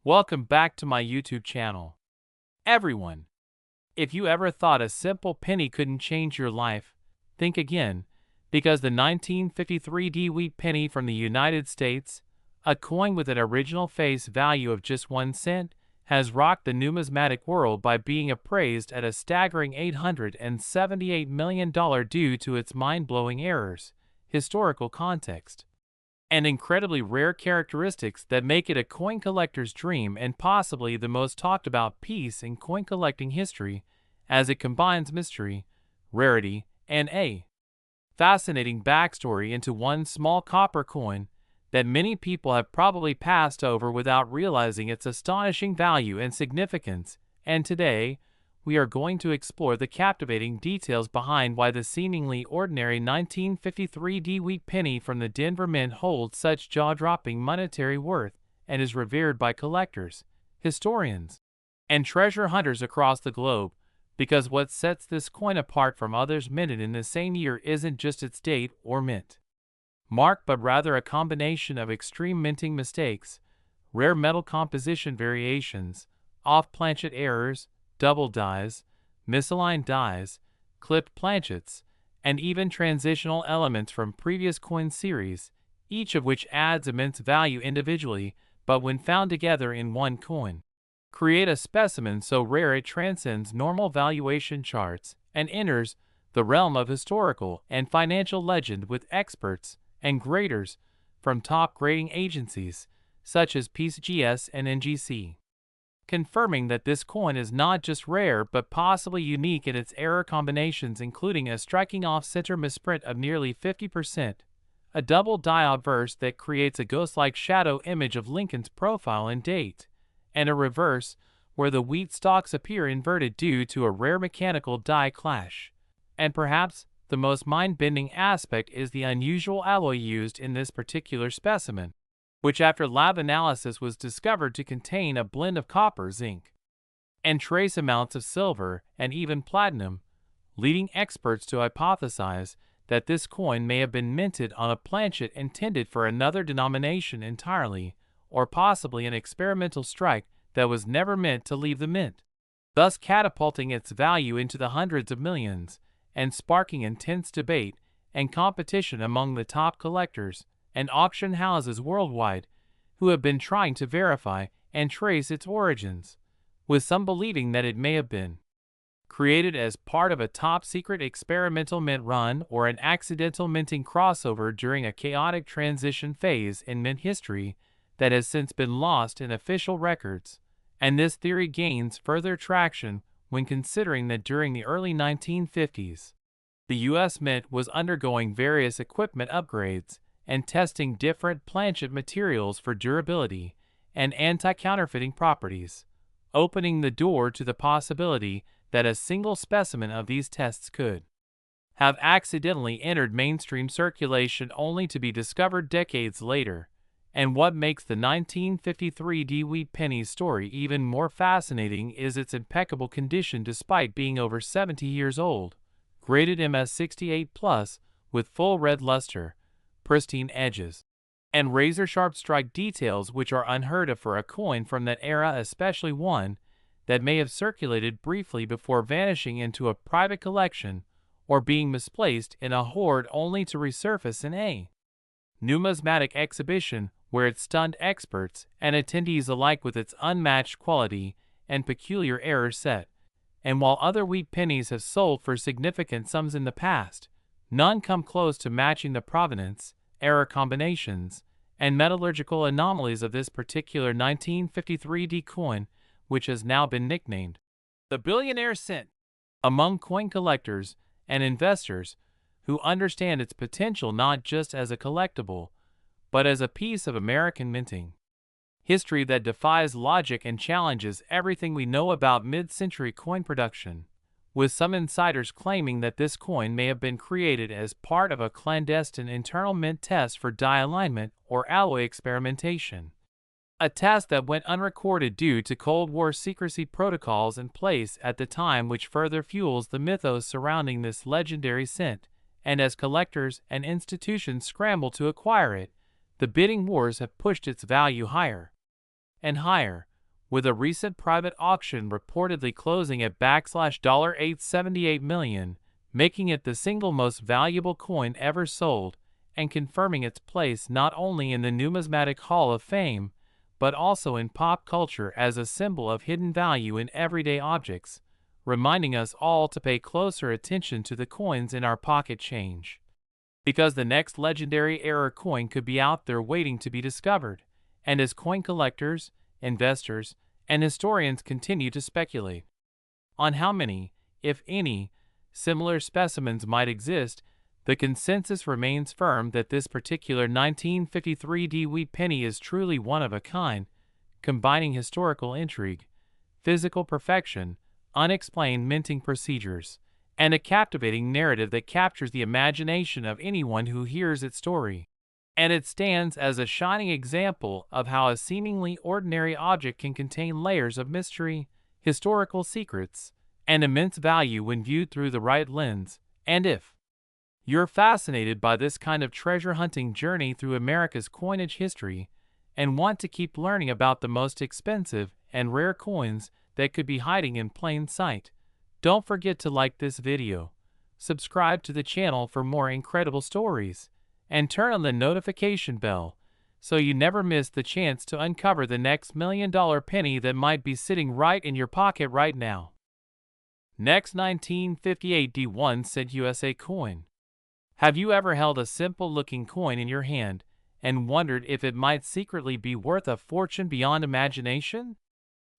Welcome back to my YouTube channel. Everyone, if you ever thought a simple penny couldn't change your life, think again, because the 1953 D-Wheat penny from the United States, a coin with an original face value of just 1 cent, has rocked the numismatic world by being appraised at a staggering $878 million due to its mind-blowing errors, historical context, and incredibly rare characteristics that make it a coin collector's dream and possibly the most talked about piece in coin collecting history, as it combines mystery, rarity, and a fascinating backstory into one small copper coin that many people have probably passed over without realizing its astonishing value and significance. And today, we are going to explore the captivating details behind why the seemingly ordinary 1953 D-Wheat penny from the Denver Mint holds such jaw-dropping monetary worth and is revered by collectors, historians, and treasure hunters across the globe. Because what sets this coin apart from others minted in the same year isn't just its date or mint mark, but rather a combination of extreme minting mistakes, rare metal composition variations, off-planchet errors, double dies, misaligned dies, clipped planchets, and even transitional elements from previous coin series, each of which adds immense value individually, but when found together in one coin, create a specimen so rare it transcends normal valuation charts and enters the realm of historical and financial legend, with experts and graders from top grading agencies such as PCGS and NGC confirming that this coin is not just rare but possibly unique in its error combinations, including a striking off-center misprint of nearly 50%, a double die obverse that creates a ghost-like shadow image of Lincoln's profile and date, and a reverse where the wheat stalks appear inverted due to a rare mechanical die clash. And perhaps the most mind-bending aspect is the unusual alloy used in this particular specimen, which after lab analysis was discovered to contain a blend of copper, zinc, and trace amounts of silver and even platinum, leading experts to hypothesize that this coin may have been minted on a planchet intended for another denomination entirely, or possibly an experimental strike that was never meant to leave the mint, thus catapulting its value into the hundreds of millions and sparking intense debate and competition among the top collectors and auction houses worldwide who have been trying to verify and trace its origins, with some believing that it may have been created as part of a top-secret experimental mint run or an accidental minting crossover during a chaotic transition phase in mint history that has since been lost in official records. And this theory gains further traction when considering that during the early 1950s, the U.S. Mint was undergoing various equipment upgrades and testing different planchet materials for durability and anti-counterfeiting properties, opening the door to the possibility that a single specimen of these tests could have accidentally entered mainstream circulation only to be discovered decades later. And what makes the 1953 D-Wheat penny story even more fascinating is its impeccable condition despite being over 70 years old, graded MS68+, with full red luster, pristine edges, and razor-sharp strike details which are unheard of for a coin from that era, especially one that may have circulated briefly before vanishing into a private collection or being misplaced in a hoard only to resurface in a numismatic exhibition where it stunned experts and attendees alike with its unmatched quality and peculiar error set. And while other wheat pennies have sold for significant sums in the past, none come close to matching the provenance, error combinations, and metallurgical anomalies of this particular 1953 D coin, which has now been nicknamed the billionaire cent among coin collectors and investors who understand its potential not just as a collectible, but as a piece of American minting history that defies logic and challenges everything we know about mid-century coin production, with some insiders claiming that this coin may have been created as part of a clandestine internal mint test for die alignment or alloy experimentation, a test that went unrecorded due to Cold War secrecy protocols in place at the time, which further fuels the mythos surrounding this legendary cent. And as collectors and institutions scramble to acquire it, the bidding wars have pushed its value higher and higher, with a recent private auction reportedly closing at $878 million, making it the single most valuable coin ever sold and confirming its place not only in the Numismatic Hall of Fame, but also in pop culture as a symbol of hidden value in everyday objects, reminding us all to pay closer attention to the coins in our pocket change. Because the next legendary era coin could be out there waiting to be discovered, and as coin collectors, investors, and historians continue to speculate on how many, if any, similar specimens might exist, the consensus remains firm that this particular 1953 DeWitt penny is truly one of a kind, combining historical intrigue, physical perfection, unexplained minting procedures, and a captivating narrative that captures the imagination of anyone who hears its story. And it stands as a shining example of how a seemingly ordinary object can contain layers of mystery, historical secrets, and immense value when viewed through the right lens. And if you're fascinated by this kind of treasure hunting journey through America's coinage history and want to keep learning about the most expensive and rare coins that could be hiding in plain sight, don't forget to like this video, subscribe to the channel for more incredible stories, and turn on the notification bell so you never miss the chance to uncover the next $1 million penny that might be sitting right in your pocket right now. Next, 1958 D1 cent USA coin. Have you ever held a simple-looking coin in your hand and wondered if it might secretly be worth a fortune beyond imagination?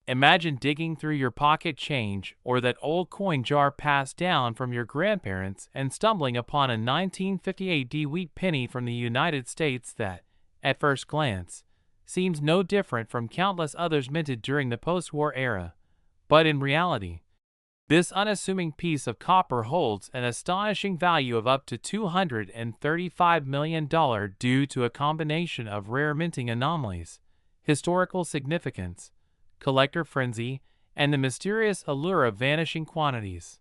Imagine digging through your pocket change or that old coin jar passed down from your grandparents and stumbling upon a 1958 DeWitt penny from the United States that, at first glance, seems no different from countless others minted during the post-war era. But in reality, this unassuming piece of copper holds an astonishing value of up to $235 million due to a combination of rare minting anomalies, historical significance, collector frenzy, and the mysterious allure of vanishing quantities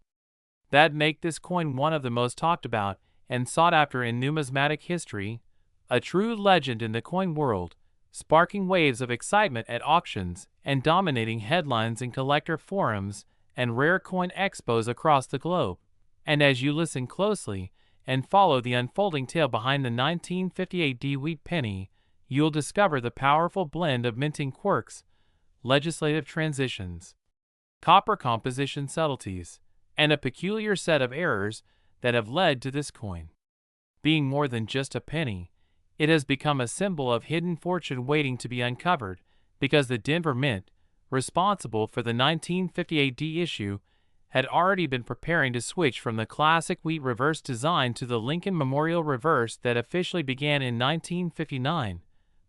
that make this coin one of the most talked about and sought after in numismatic history, a true legend in the coin world, sparking waves of excitement at auctions and dominating headlines in collector forums and rare coin expos across the globe. And as you listen closely and follow the unfolding tale behind the 1958 DeWitt penny, you'll discover the powerful blend of minting quirks, legislative transitions, copper composition subtleties, and a peculiar set of errors that have led to this coin being more than just a penny. It has become a symbol of hidden fortune waiting to be uncovered because the Denver Mint, responsible for the 1958 D issue, had already been preparing to switch from the classic wheat reverse design to the Lincoln Memorial reverse that officially began in 1959.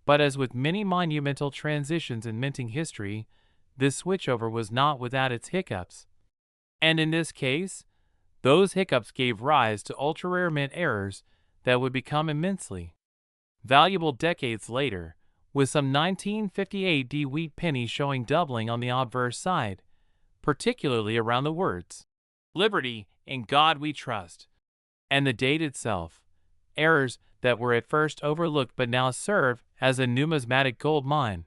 But as with many monumental transitions in minting history, this switchover was not without its hiccups. And in this case, those hiccups gave rise to ultra-rare mint errors that would become immensely valuable decades later, with some 1958 DeWitt pennies showing doubling on the obverse side, particularly around the words, "Liberty, in God we trust," and the date itself, errors that were at first overlooked but now serve as a numismatic gold mine.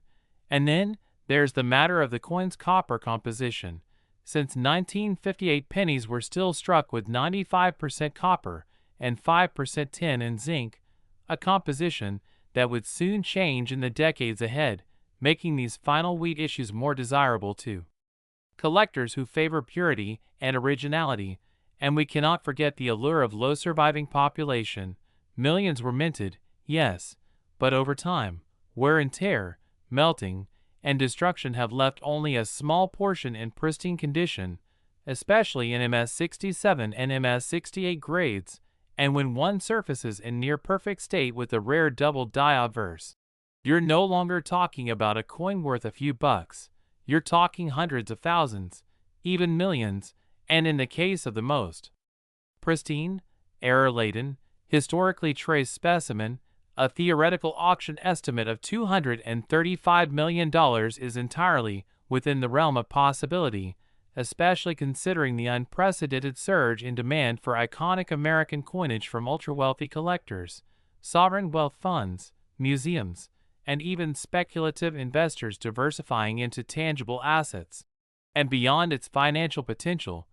And then there's the matter of the coin's copper composition. Since 1958 pennies were still struck with 95% copper and 5% tin and zinc, a composition that would soon change in the decades ahead, making these final wheat issues more desirable to collectors who favor purity and originality. And we cannot forget the allure of low surviving population. Millions were minted, yes, but over time, wear and tear, melting, and destruction have left only a small portion in pristine condition, especially in MS67 and MS68 grades, and when one surfaces in near perfect state with a rare double die obverse. You're no longer talking about a coin worth a few bucks, you're talking hundreds of thousands, even millions, and in the case of the most pristine, error-laden, historically traced specimen, a theoretical auction estimate of $235 million is entirely within the realm of possibility, especially considering the unprecedented surge in demand for iconic American coinage from ultra-wealthy collectors, sovereign wealth funds, museums, and even speculative investors diversifying into tangible assets. And beyond its financial potential,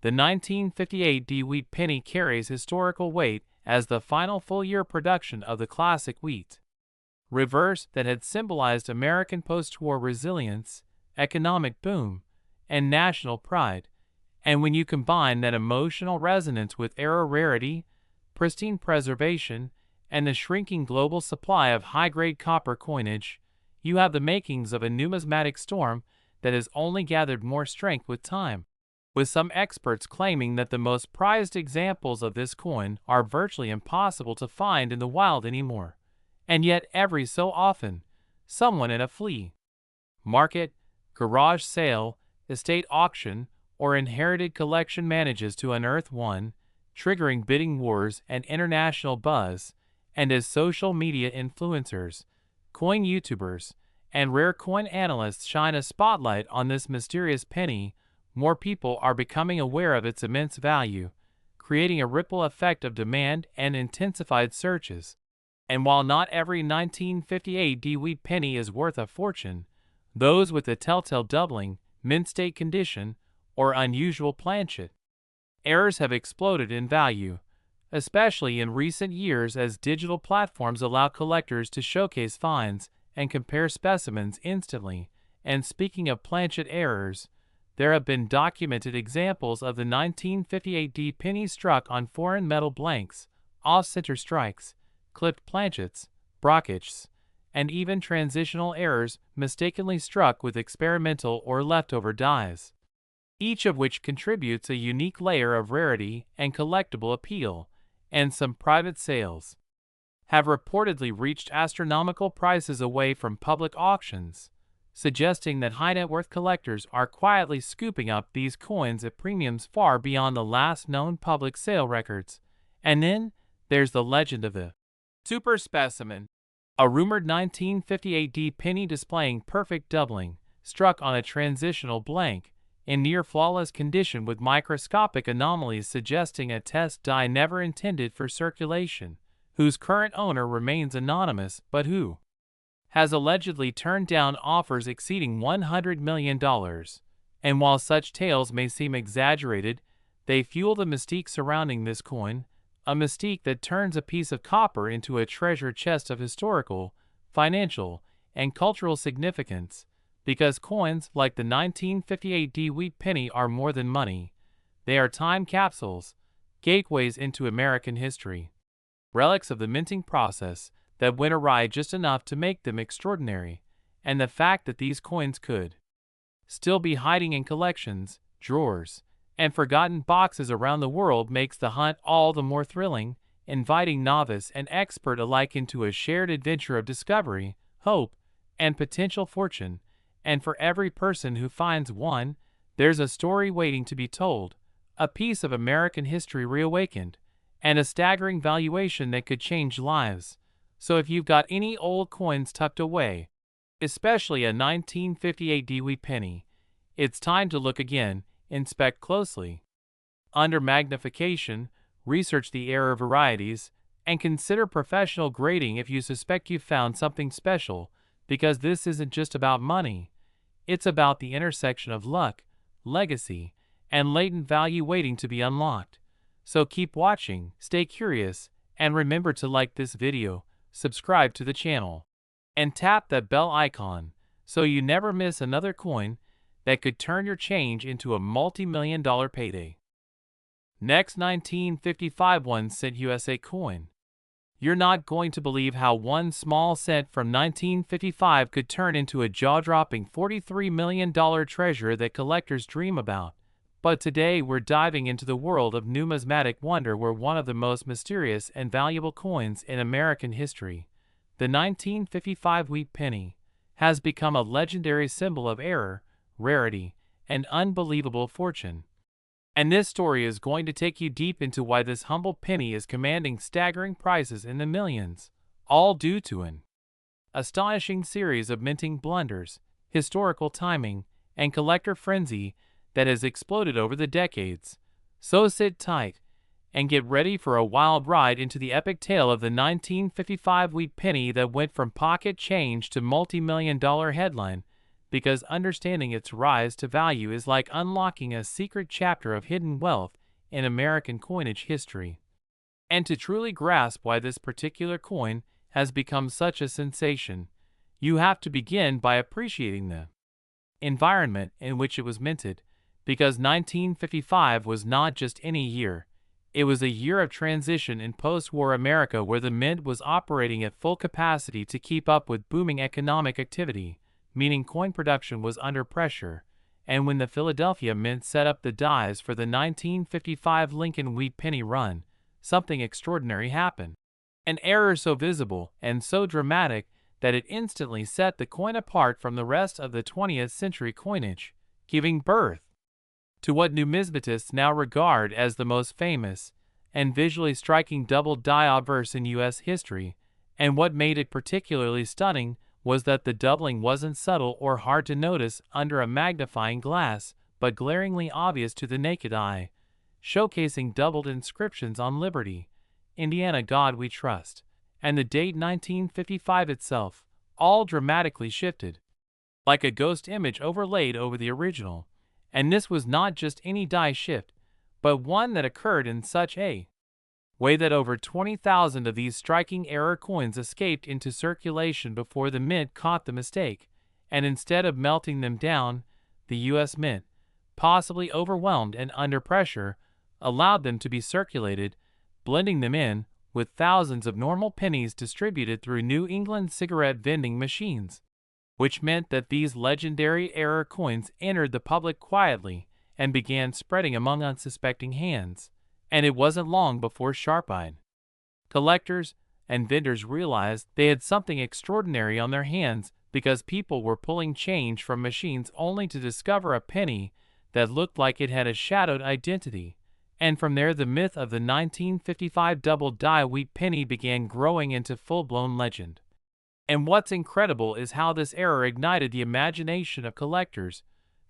the 1958 D-wheat penny carries historical weight as the final full-year production of the classic wheat reverse that had symbolized American post-war resilience, economic boom, and national pride. And when you combine that emotional resonance with era rarity, pristine preservation, and the shrinking global supply of high-grade copper coinage, you have the makings of a numismatic storm that has only gathered more strength with time, with some experts claiming that the most prized examples of this coin are virtually impossible to find in the wild anymore. And yet every so often, someone in a flea market, garage sale, estate auction, or inherited collection manages to unearth one, triggering bidding wars and international buzz. And as social media influencers, coin YouTubers, and rare coin analysts shine a spotlight on this mysterious penny, more people are becoming aware of its immense value, creating a ripple effect of demand and intensified searches. And while not every 1958 D-wheat penny is worth a fortune, those with the telltale doubling, mint-state condition, or unusual planchet errors have exploded in value, especially in recent years as digital platforms allow collectors to showcase finds and compare specimens instantly. And speaking of planchet errors, there have been documented examples of the 1958 D penny struck on foreign metal blanks, off-center strikes, clipped planchets, brockets, and even transitional errors mistakenly struck with experimental or leftover dies, each of which contributes a unique layer of rarity and collectible appeal. And some private sales have reportedly reached astronomical prices away from public auctions, suggesting that high-net-worth collectors are quietly scooping up these coins at premiums far beyond the last known public sale records. And then there's the legend of the super specimen, a rumored 1958 D penny displaying perfect doubling, struck on a transitional blank, in near-flawless condition with microscopic anomalies suggesting a test die never intended for circulation, whose current owner remains anonymous but who has allegedly turned down offers exceeding $100 million. And while such tales may seem exaggerated, they fuel the mystique surrounding this coin, a mystique that turns a piece of copper into a treasure chest of historical, financial, and cultural significance. Because coins like the 1958 D-wheat penny are more than money. They are time capsules, gateways into American history, relics of the minting process that went awry just enough to make them extraordinary. And the fact that these coins could still be hiding in collections, drawers, and forgotten boxes around the world makes the hunt all the more thrilling, inviting novice and expert alike into a shared adventure of discovery, hope, and potential fortune. And for every person who finds one, there's a story waiting to be told, a piece of American history reawakened, and a staggering valuation that could change lives. So if you've got any old coins tucked away, especially a 1958 D-wheat penny, it's time to look again, inspect closely, under magnification, research the error varieties, and consider professional grading if you suspect you've found something special, because this isn't just about money. It's about the intersection of luck, legacy, and latent value waiting to be unlocked. So keep watching, stay curious, and remember to like this video, subscribe to the channel, and tap that bell icon so you never miss another coin that could turn your change into a multi-million-dollar payday. Next, 1955 1-cent USA coin. You're not going to believe how one small cent from 1955 could turn into a jaw-dropping $43 million treasure that collectors dream about. But today we're diving into the world of numismatic wonder, where one of the most mysterious and valuable coins in American history, the 1955 wheat penny, has become a legendary symbol of error, rarity, and unbelievable fortune. And this story is going to take you deep into why this humble penny is commanding staggering prices in the millions, all due to an astonishing series of minting blunders, historical timing, and collector frenzy that has exploded over the decades. So sit tight and get ready for a wild ride into the epic tale of the 1955 wheat penny that went from pocket change to multi-million-dollar headline, because understanding its rise to value is like unlocking a secret chapter of hidden wealth in American coinage history. And to truly grasp why this particular coin has become such a sensation, you have to begin by appreciating the environment in which it was minted, because 1955 was not just any year. It was a year of transition in post-war America where the mint was operating at full capacity to keep up with booming economic activity, meaning coin production was under pressure, and when the Philadelphia Mint set up the dies for the 1955 Lincoln wheat penny run, something extraordinary happened. An error so visible and so dramatic that it instantly set the coin apart from the rest of the 20th century coinage, giving birth to what numismatists now regard as the most famous and visually striking double die obverse in U.S. history, and what made it particularly stunning was that the doubling wasn't subtle or hard to notice under a magnifying glass, but glaringly obvious to the naked eye, showcasing doubled inscriptions on Liberty, Indiana God We Trust, and the date 1955 itself, all dramatically shifted, like a ghost image overlaid over the original. And this was not just any die shift, but one that occurred in such a way that over 20,000 of these striking error coins escaped into circulation before the Mint caught the mistake, and instead of melting them down, the U.S. Mint, possibly overwhelmed and under pressure, allowed them to be circulated, blending them in with thousands of normal pennies distributed through New England cigarette vending machines, which meant that these legendary error coins entered the public quietly and began spreading among unsuspecting hands. And it wasn't long before sharp-eyed collectors and vendors realized they had something extraordinary on their hands, because people were pulling change from machines only to discover a penny that looked like it had a shadowed identity. And from there the myth of the 1955 double die wheat penny began growing into full-blown legend. And what's incredible is how this error ignited the imagination of collectors,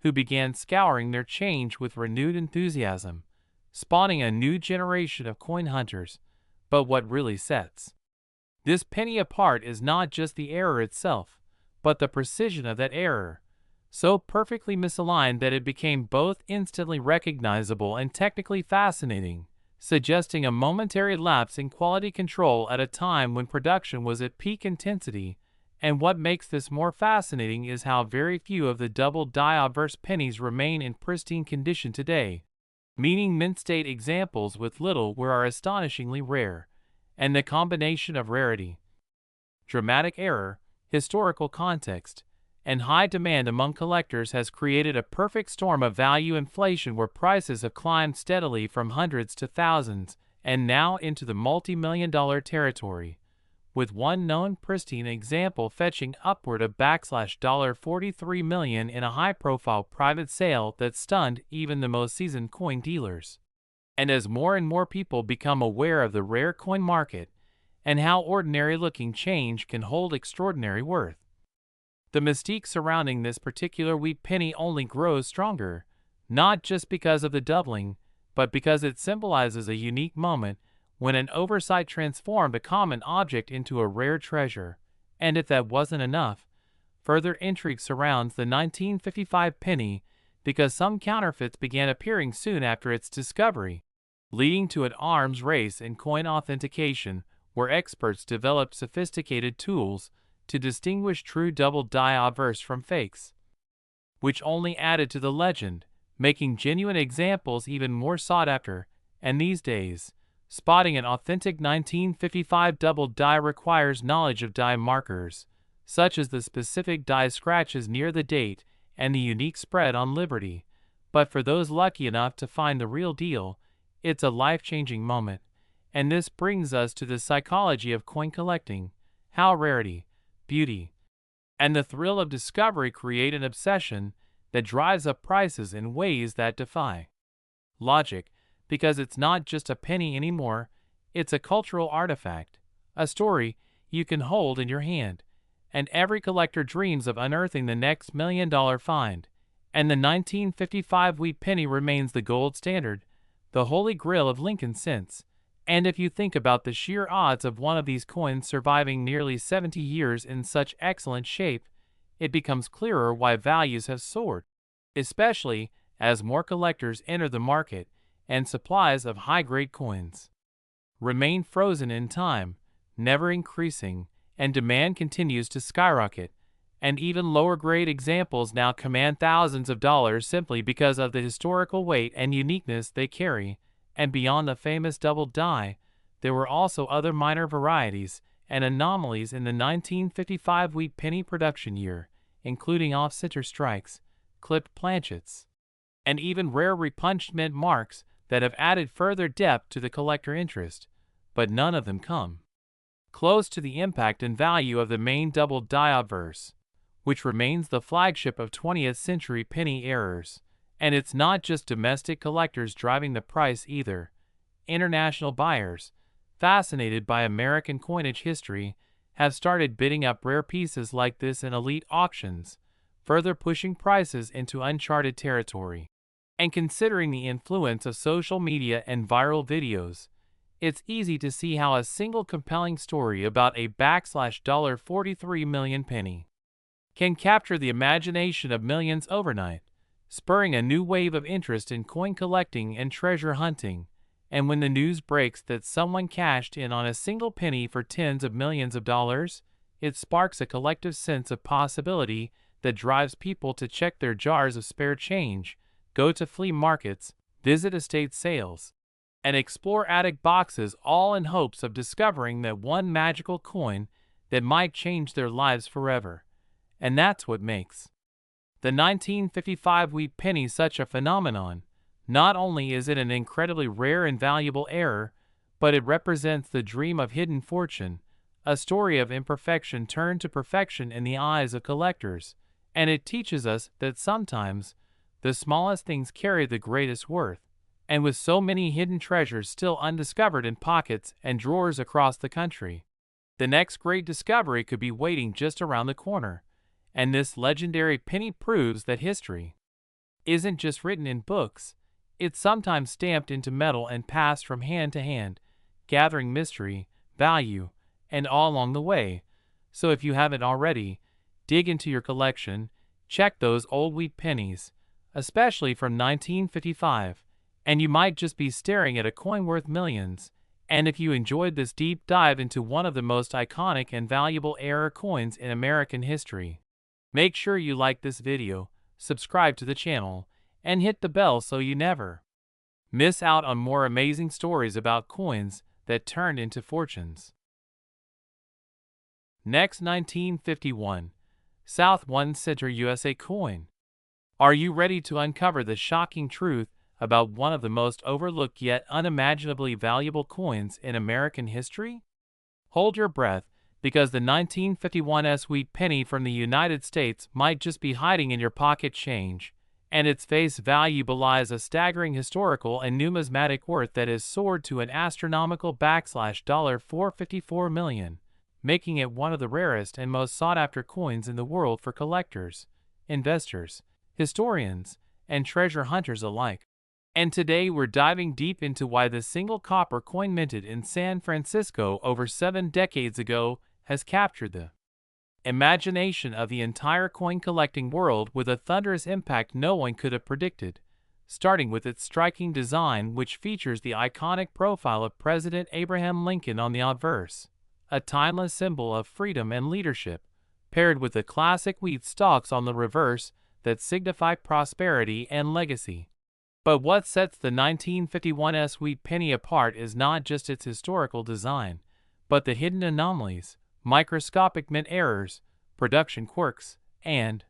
who began scouring their change with renewed enthusiasm, spawning a new generation of coin hunters. But what really sets this penny apart is not just the error itself, but the precision of that error, so perfectly misaligned that it became both instantly recognizable and technically fascinating, suggesting a momentary lapse in quality control at a time when production was at peak intensity. And what makes this more fascinating is how very few of the double die obverse pennies remain in pristine condition today, meaning mint state examples with little wear are astonishingly rare, and the combination of rarity, dramatic error, historical context, and high demand among collectors has created a perfect storm of value inflation where prices have climbed steadily from hundreds to thousands and now into the multi-million-dollar territory, with one known pristine example fetching upward of $43 million in a high-profile private sale that stunned even the most seasoned coin dealers. And as more and more people become aware of the rare coin market and how ordinary-looking change can hold extraordinary worth, the mystique surrounding this particular wheat penny only grows stronger, not just because of the doubling, but because it symbolizes a unique moment when an oversight transformed a common object into a rare treasure. And if that wasn't enough, further intrigue surrounds the 1955 penny, because some counterfeits began appearing soon after its discovery, leading to an arms race in coin authentication where experts developed sophisticated tools to distinguish true double die obverse from fakes, which only added to the legend, making genuine examples even more sought after. And these days, spotting an authentic 1955 double die requires knowledge of die markers, such as the specific die scratches near the date and the unique spread on Liberty. But for those lucky enough to find the real deal, it's a life-changing moment. And this brings us to the psychology of coin collecting, how rarity, beauty, and the thrill of discovery create an obsession that drives up prices in ways that defy logic, because it's not just a penny anymore, it's a cultural artifact, a story you can hold in your hand, and every collector dreams of unearthing the next $1 million find. And the 1955 wheat penny remains the gold standard, the holy grail of Lincoln cents. And if you think about the sheer odds of one of these coins surviving nearly 70 years in such excellent shape, it becomes clearer why values have soared, especially as more collectors enter the market and supplies of high-grade coins remain frozen in time, never increasing, and demand continues to skyrocket, and even lower-grade examples now command thousands of dollars simply because of the historical weight and uniqueness they carry. And beyond the famous double die, there were also other minor varieties and anomalies in the 1955 wheat penny production year, including off-center strikes, clipped planchets, and even rare repunched mint marks that have added further depth to the collector interest, but none of them come close to the impact and value of the main double die obverse, which remains the flagship of 20th century penny errors. And it's not just domestic collectors driving the price either. International buyers, fascinated by American coinage history, have started bidding up rare pieces like this in elite auctions, further pushing prices into uncharted territory. And considering the influence of social media and viral videos, it's easy to see how a single compelling story about a $43 million penny can capture the imagination of millions overnight, spurring a new wave of interest in coin collecting and treasure hunting. And when the news breaks that someone cashed in on a single penny for tens of millions of dollars, it sparks a collective sense of possibility that drives people to check their jars of spare change, go to flea markets, visit estate sales, and explore attic boxes, all in hopes of discovering that one magical coin that might change their lives forever. And that's what makes the 1955 wheat penny such a phenomenon. Not only is it an incredibly rare and valuable error, but it represents the dream of hidden fortune, a story of imperfection turned to perfection in the eyes of collectors. And it teaches us that sometimes the smallest things carry the greatest worth. And with so many hidden treasures still undiscovered in pockets and drawers across the country, the next great discovery could be waiting just around the corner. And this legendary penny proves that history isn't just written in books, it's sometimes stamped into metal and passed from hand to hand, gathering mystery, value, and all along the way. So if you haven't already, dig into your collection, check those old wheat pennies, especially from 1955, and you might just be staring at a coin worth millions. And if you enjoyed this deep dive into one of the most iconic and valuable error coins in American history, make sure you like this video, subscribe to the channel, and hit the bell so you never miss out on more amazing stories about coins that turned into fortunes. Next, 1951 South 1 Center USA coin. Are you ready to uncover the shocking truth about one of the most overlooked yet unimaginably valuable coins in American history? Hold your breath, because the 1951 wheat penny from the United States might just be hiding in your pocket change, and its face value belies a staggering historical and numismatic worth that has soared to an astronomical $454 million, making it one of the rarest and most sought-after coins in the world for collectors, investors, historians, and treasure hunters alike. And today we're diving deep into why the single copper coin minted in San Francisco over 7 decades ago has captured the imagination of the entire coin collecting world with a thunderous impact no one could have predicted, starting with its striking design, which features the iconic profile of President Abraham Lincoln on the obverse, a timeless symbol of freedom and leadership, paired with the classic wheat stalks on the reverse that signify prosperity and legacy. But what sets the 1951 wheat penny apart is not just its historical design, but the hidden anomalies, microscopic mint errors, production quirks, and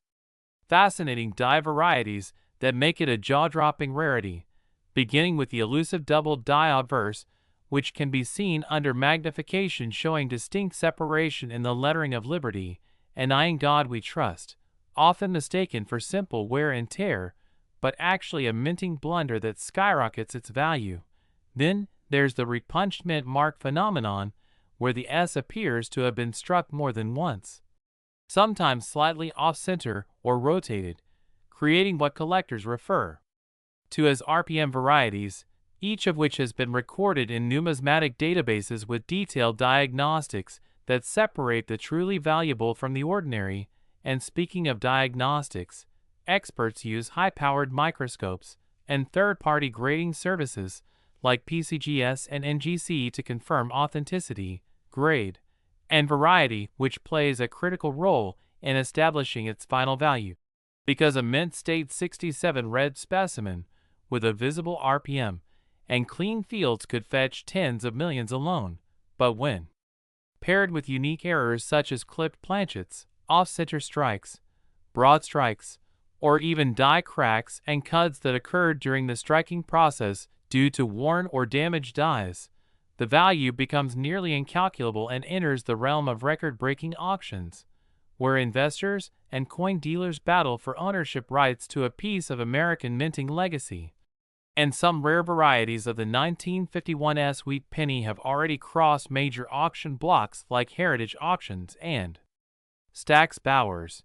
fascinating die varieties that make it a jaw-dropping rarity, beginning with the elusive double die obverse, which can be seen under magnification, showing distinct separation in the lettering of Liberty and "I in God We Trust," often mistaken for simple wear and tear, but actually a minting blunder that skyrockets its value. Then there's the repunched mint mark phenomenon, where the S appears to have been struck more than once, sometimes slightly off-center or rotated, creating what collectors refer to as RPM varieties, each of which has been recorded in numismatic databases with detailed diagnostics that separate the truly valuable from the ordinary. And speaking of diagnostics, experts use high-powered microscopes and third-party grading services like PCGS and NGC to confirm authenticity, grade, and variety, which plays a critical role in establishing its final value. Because a mint state 67 red specimen with a visible RPM and clean fields could fetch tens of millions alone, but when paired with unique errors such as clipped planchets, off-center strikes, broad strikes, or even die cracks and cuts that occurred during the striking process due to worn or damaged dies, the value becomes nearly incalculable and enters the realm of record-breaking auctions, where investors and coin dealers battle for ownership rights to a piece of American minting legacy. And some rare varieties of the 1951 wheat penny have already crossed major auction blocks like Heritage Auctions and Stack's Bowers,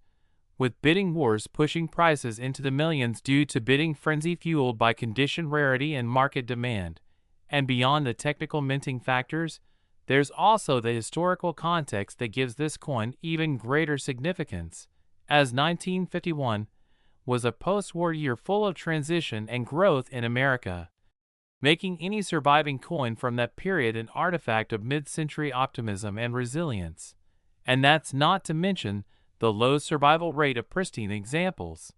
with bidding wars pushing prices into the millions due to bidding frenzy fueled by condition rarity and market demand. And beyond the technical minting factors, there's also the historical context that gives this coin even greater significance, as 1951 was a post-war year full of transition and growth in America, making any surviving coin from that period an artifact of mid-century optimism and resilience. And that's not to mention the low survival rate of pristine examples,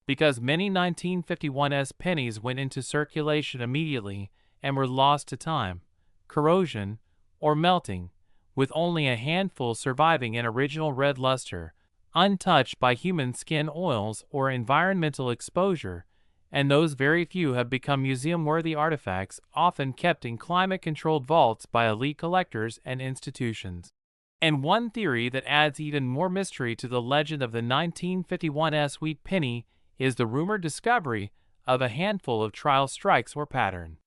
because many 1951 pennies went into circulation immediately and were lost to time, corrosion, or melting, with only a handful surviving in original red luster, untouched by human skin oils or environmental exposure, and those very few have become museum-worthy artifacts often kept in climate-controlled vaults by elite collectors and institutions. And one theory that adds even more mystery to the legend of the 1951 wheat penny is the rumored discovery of a handful of trial strikes or pattern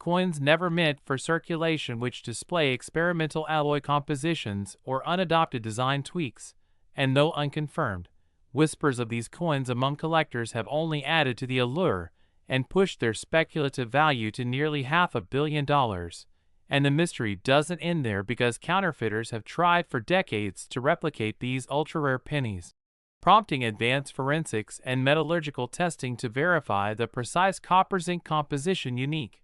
coins never meant for circulation which display experimental alloy compositions or unadopted design tweaks, and though unconfirmed, whispers of these coins among collectors have only added to the allure and pushed their speculative value to nearly $500 million. And the mystery doesn't end there, because counterfeiters have tried for decades to replicate these ultra-rare pennies, prompting advanced forensics and metallurgical testing to verify the precise copper zinc composition unique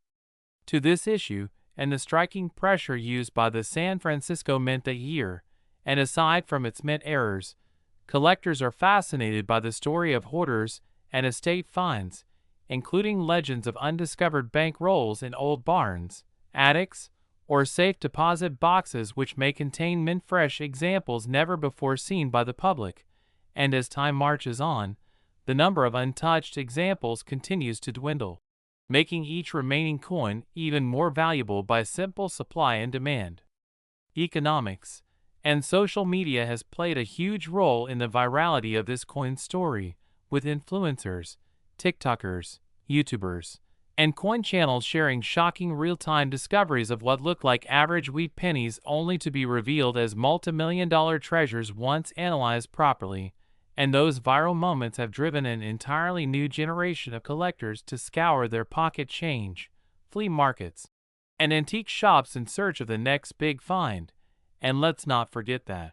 to this issue and the striking pressure used by the San Francisco Mint that year. And aside from its mint errors, collectors are fascinated by the story of hoarders and estate finds, including legends of undiscovered bank rolls in old barns, attics, or safe deposit boxes which may contain mint-fresh examples never before seen by the public. And as time marches on, the number of untouched examples continues to dwindle, making each remaining coin even more valuable by simple supply and demand. Economics and social media has played a huge role in the virality of this coin story, with influencers, TikTokers, YouTubers, and coin channels sharing shocking real-time discoveries of what look like average wheat pennies only to be revealed as multi-million-dollar treasures once analyzed properly. And those viral moments have driven an entirely new generation of collectors to scour their pocket change, flea markets, and antique shops in search of the next big find. And let's not forget that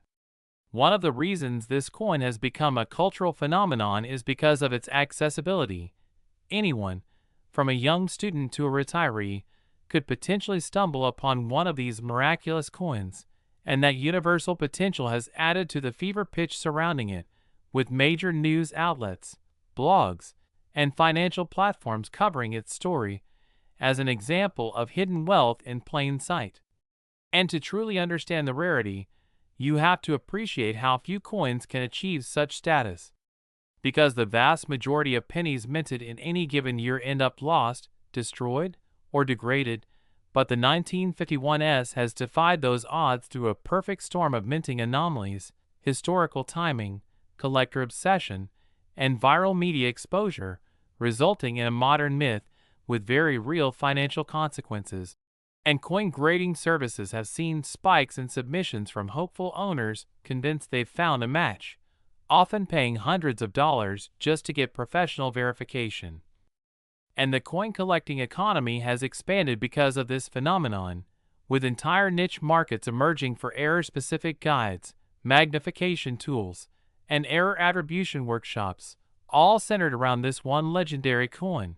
one of the reasons this coin has become a cultural phenomenon is because of its accessibility. Anyone, from a young student to a retiree, could potentially stumble upon one of these miraculous coins, and that universal potential has added to the fever pitch surrounding it, with major news outlets, blogs, and financial platforms covering its story as an example of hidden wealth in plain sight. And to truly understand the rarity, you have to appreciate how few coins can achieve such status, because the vast majority of pennies minted in any given year end up lost, destroyed, or degraded, but the 1951 has defied those odds through a perfect storm of minting anomalies, historical timing, collector obsession, and viral media exposure, resulting in a modern myth with very real financial consequences. And coin grading services have seen spikes in submissions from hopeful owners convinced they've found a match, often paying hundreds of dollars just to get professional verification. And the coin collecting economy has expanded because of this phenomenon, with entire niche markets emerging for error-specific guides, magnification tools, and error attribution workshops, all centered around this one legendary coin.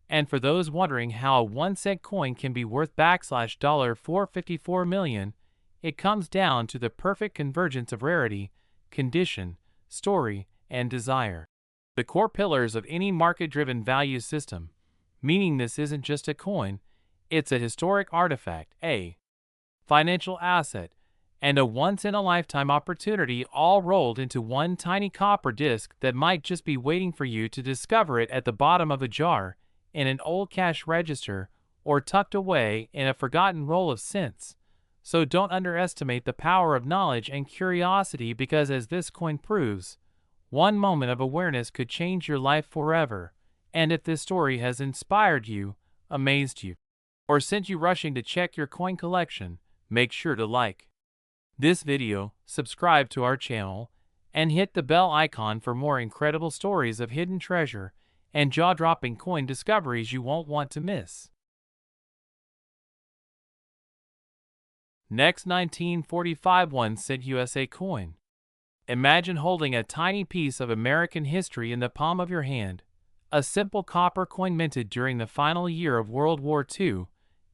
And for those wondering how a 1-cent coin can be worth $454 million, it comes down to the perfect convergence of rarity, condition, story, and desire. The core pillars of any market-driven value system, meaning this isn't just a coin, it's a historic artifact, a financial asset, and a once-in-a-lifetime opportunity all rolled into one tiny copper disc that might just be waiting for you to discover it at the bottom of a jar, in an old cash register, or tucked away in a forgotten roll of cents. So don't underestimate the power of knowledge and curiosity, because as this coin proves, one moment of awareness could change your life forever. And if this story has inspired you, amazed you, or sent you rushing to check your coin collection, make sure to like this video, subscribe to our channel, and hit the bell icon for more incredible stories of hidden treasure and jaw-dropping coin discoveries you won't want to miss. Next, 1945 1-cent USA coin. Imagine holding a tiny piece of American history in the palm of your hand, a simple copper coin minted during the final year of World War II,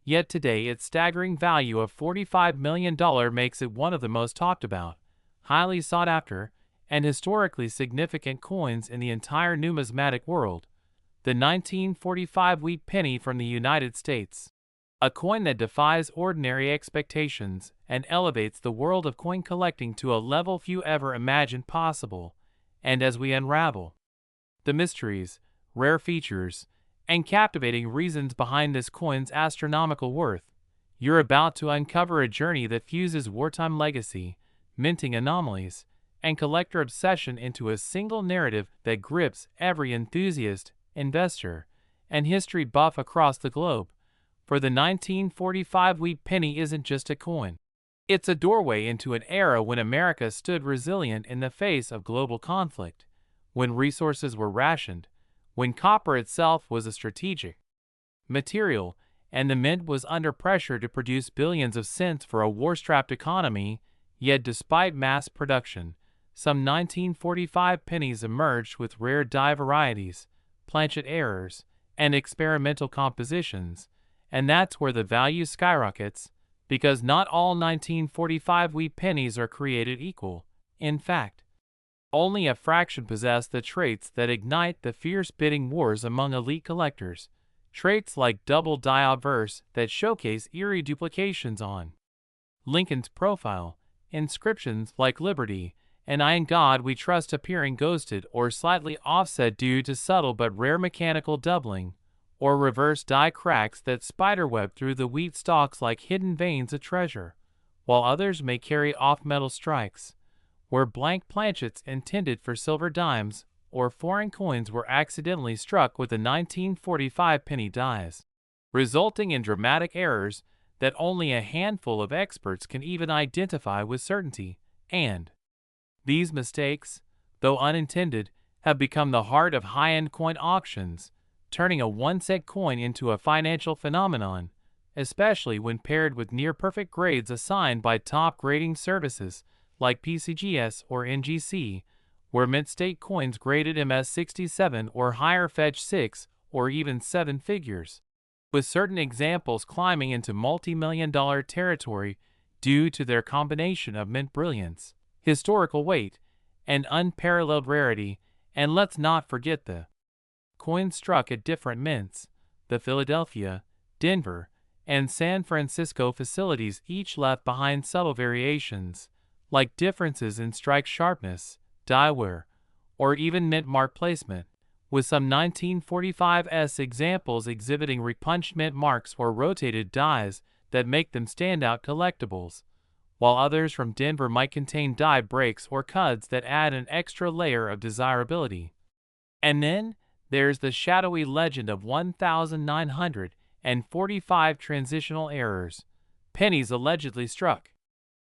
yet today its staggering value of $45 million makes it one of the most talked about, highly sought after, and historically significant coins in the entire numismatic world. The 1945 wheat penny from the United States. A coin that defies ordinary expectations and elevates the world of coin collecting to a level few ever imagined possible. And as we unravel the mysteries, rare features, and captivating reasons behind this coin's astronomical worth, you're about to uncover a journey that fuses wartime legacy, minting anomalies, and collector obsession into a single narrative that grips every enthusiast, investor, and history buff across the globe. For the 1945 wheat penny isn't just a coin. It's a doorway into an era when America stood resilient in the face of global conflict, when resources were rationed, when copper itself was a strategic material, and the mint was under pressure to produce billions of cents for a war-strapped economy. Yet despite mass production, some 1945 pennies emerged with rare die varieties, planchet errors, and experimental compositions. And that's where the value skyrockets, because not all 1945 wheat pennies are created equal. In fact, only a fraction possess the traits that ignite the fierce bidding wars among elite collectors, traits like double die obverse that showcase eerie duplications on Lincoln's profile, inscriptions like Liberty and I in God We Trust appearing ghosted or slightly offset due to subtle but rare mechanical doubling, or reverse die cracks that spiderweb through the wheat stalks like hidden veins of treasure, while others may carry off-metal strikes, where blank planchets intended for silver dimes or foreign coins were accidentally struck with the 1945 penny dies, resulting in dramatic errors that only a handful of experts can even identify with certainty. And these mistakes, though unintended, have become the heart of high-end coin auctions, turning a 1-cent coin into a financial phenomenon, especially when paired with near-perfect grades assigned by top grading services like PCGS or NGC, where mint state coins graded MS67 or higher fetch 6 or even 7 figures, with certain examples climbing into multi-million-dollar territory due to their combination of mint brilliance, historical weight, and unparalleled rarity. And let's not forget the coins struck at different mints. The Philadelphia, Denver, and San Francisco facilities each left behind subtle variations, like differences in strike sharpness, die wear, or even mint mark placement, with some 1945's examples exhibiting repunched mint marks or rotated dies that make them standout collectibles, while others from Denver might contain die breaks or cuds that add an extra layer of desirability. And then there's the shadowy legend of 1,945 transitional errors, pennies allegedly struck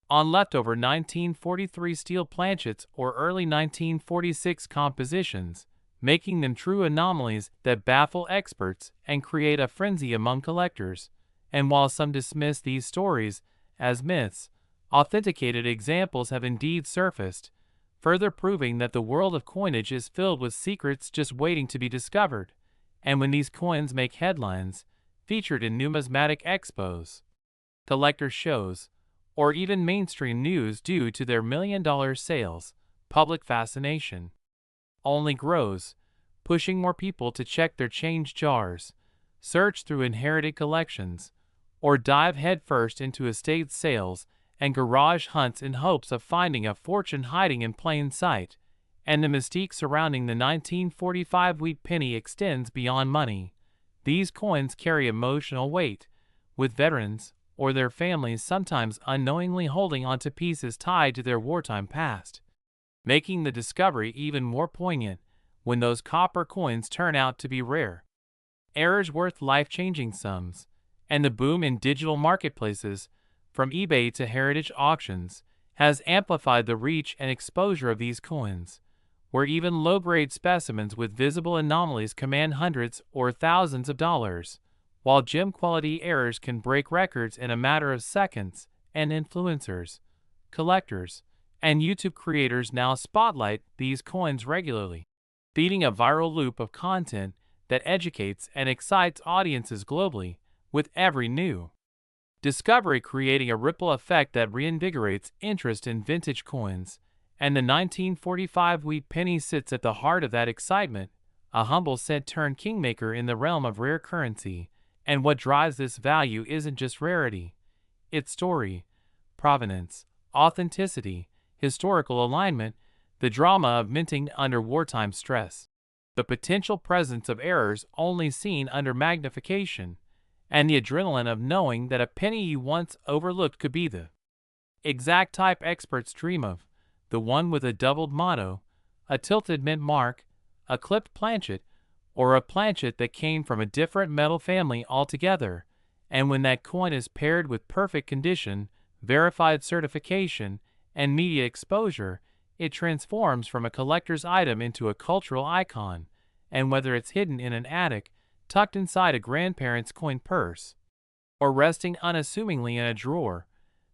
on leftover 1943 steel planchets or early 1946 compositions, making them true anomalies that baffle experts and create a frenzy among collectors. And while some dismiss these stories as myths, authenticated examples have indeed surfaced, further proving that the world of coinage is filled with secrets just waiting to be discovered. And when these coins make headlines, featured in numismatic expos, collector shows, or even mainstream news due to their million-dollar sales, public fascination only grows, pushing more people to check their change jars, search through inherited collections, or dive headfirst into estate sales and garage hunts in hopes of finding a fortune hiding in plain sight. And the mystique surrounding the 1945 wheat penny extends beyond money. These coins carry emotional weight, with veterans or their families sometimes unknowingly holding onto pieces tied to their wartime past, making the discovery even more poignant when those copper coins turn out to be rare errors worth life-changing sums. And the boom in digital marketplaces, from eBay to heritage auctions, has amplified the reach and exposure of these coins, where even low-grade specimens with visible anomalies command hundreds or thousands of dollars, while gem-quality errors can break records in a matter of seconds. And influencers, collectors, and YouTube creators now spotlight these coins regularly, feeding a viral loop of content that educates and excites audiences globally, with every new discovery creating a ripple effect that reinvigorates interest in vintage coins. And the 1945 wheat penny sits at the heart of that excitement, a humble cent-turned kingmaker in the realm of rare currency. And what drives this value isn't just rarity, it's story, provenance, authenticity, historical alignment, the drama of minting under wartime stress, the potential presence of errors only seen under magnification, and the adrenaline of knowing that a penny you once overlooked could be the exact type experts dream of, the one with a doubled motto, a tilted mint mark, a clipped planchet, or a planchet that came from a different metal family altogether. And when that coin is paired with perfect condition, verified certification, and media exposure, it transforms from a collector's item into a cultural icon. And whether it's hidden in an attic, tucked inside a grandparent's coin purse, or resting unassumingly in a drawer,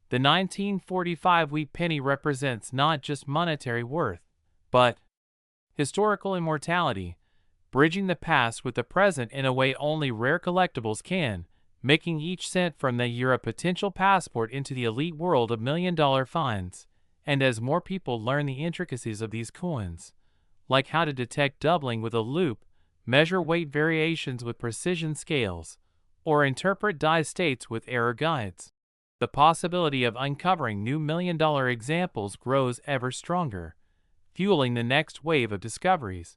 the 1945 wheat penny represents not just monetary worth, but historical immortality, bridging the past with the present in a way only rare collectibles can, making each cent from that year a potential passport into the elite world of million-dollar finds. And as more people learn the intricacies of these coins, like how to detect doubling with a loupe, measure weight variations with precision scales, or interpret die states with error guides, the possibility of uncovering new million-dollar examples grows ever stronger, fueling the next wave of discoveries,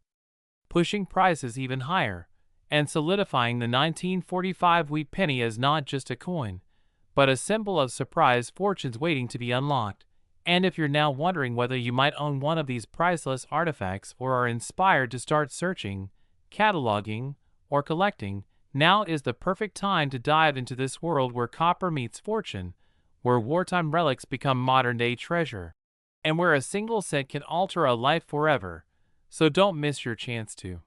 pushing prices even higher, and solidifying the 1945 wheat penny as not just a coin, but a symbol of surprise fortunes waiting to be unlocked. And if you're now wondering whether you might own one of these priceless artifacts or are inspired to start searching, cataloging, or collecting, now is the perfect time to dive into this world where copper meets fortune, where wartime relics become modern-day treasure, and where a single cent can alter a life forever. So don't miss your chance to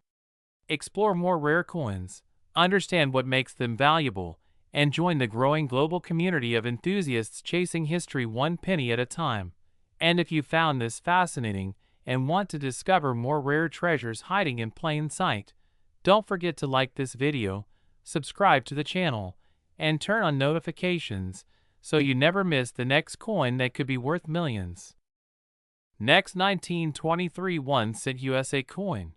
explore more rare coins, understand what makes them valuable, and join the growing global community of enthusiasts chasing history one penny at a time. And if you found this fascinating and want to discover more rare treasures hiding in plain sight, don't forget to like this video, subscribe to the channel, and turn on notifications so you never miss the next coin that could be worth millions. Next, 1923 1-cent USA coin.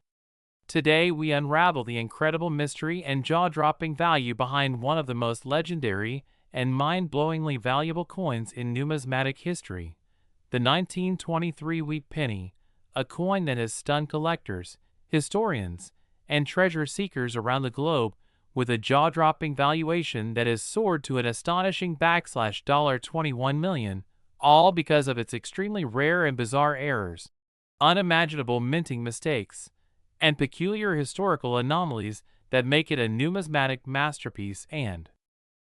Today we unravel the incredible mystery and jaw-dropping value behind one of the most legendary and mind-blowingly valuable coins in numismatic history, the 1923 wheat penny, a coin that has stunned collectors, historians, and treasure seekers around the globe with a jaw-dropping valuation that has soared to an astonishing $21 million, all because of its extremely rare and bizarre errors, unimaginable minting mistakes, and peculiar historical anomalies that make it a numismatic masterpiece and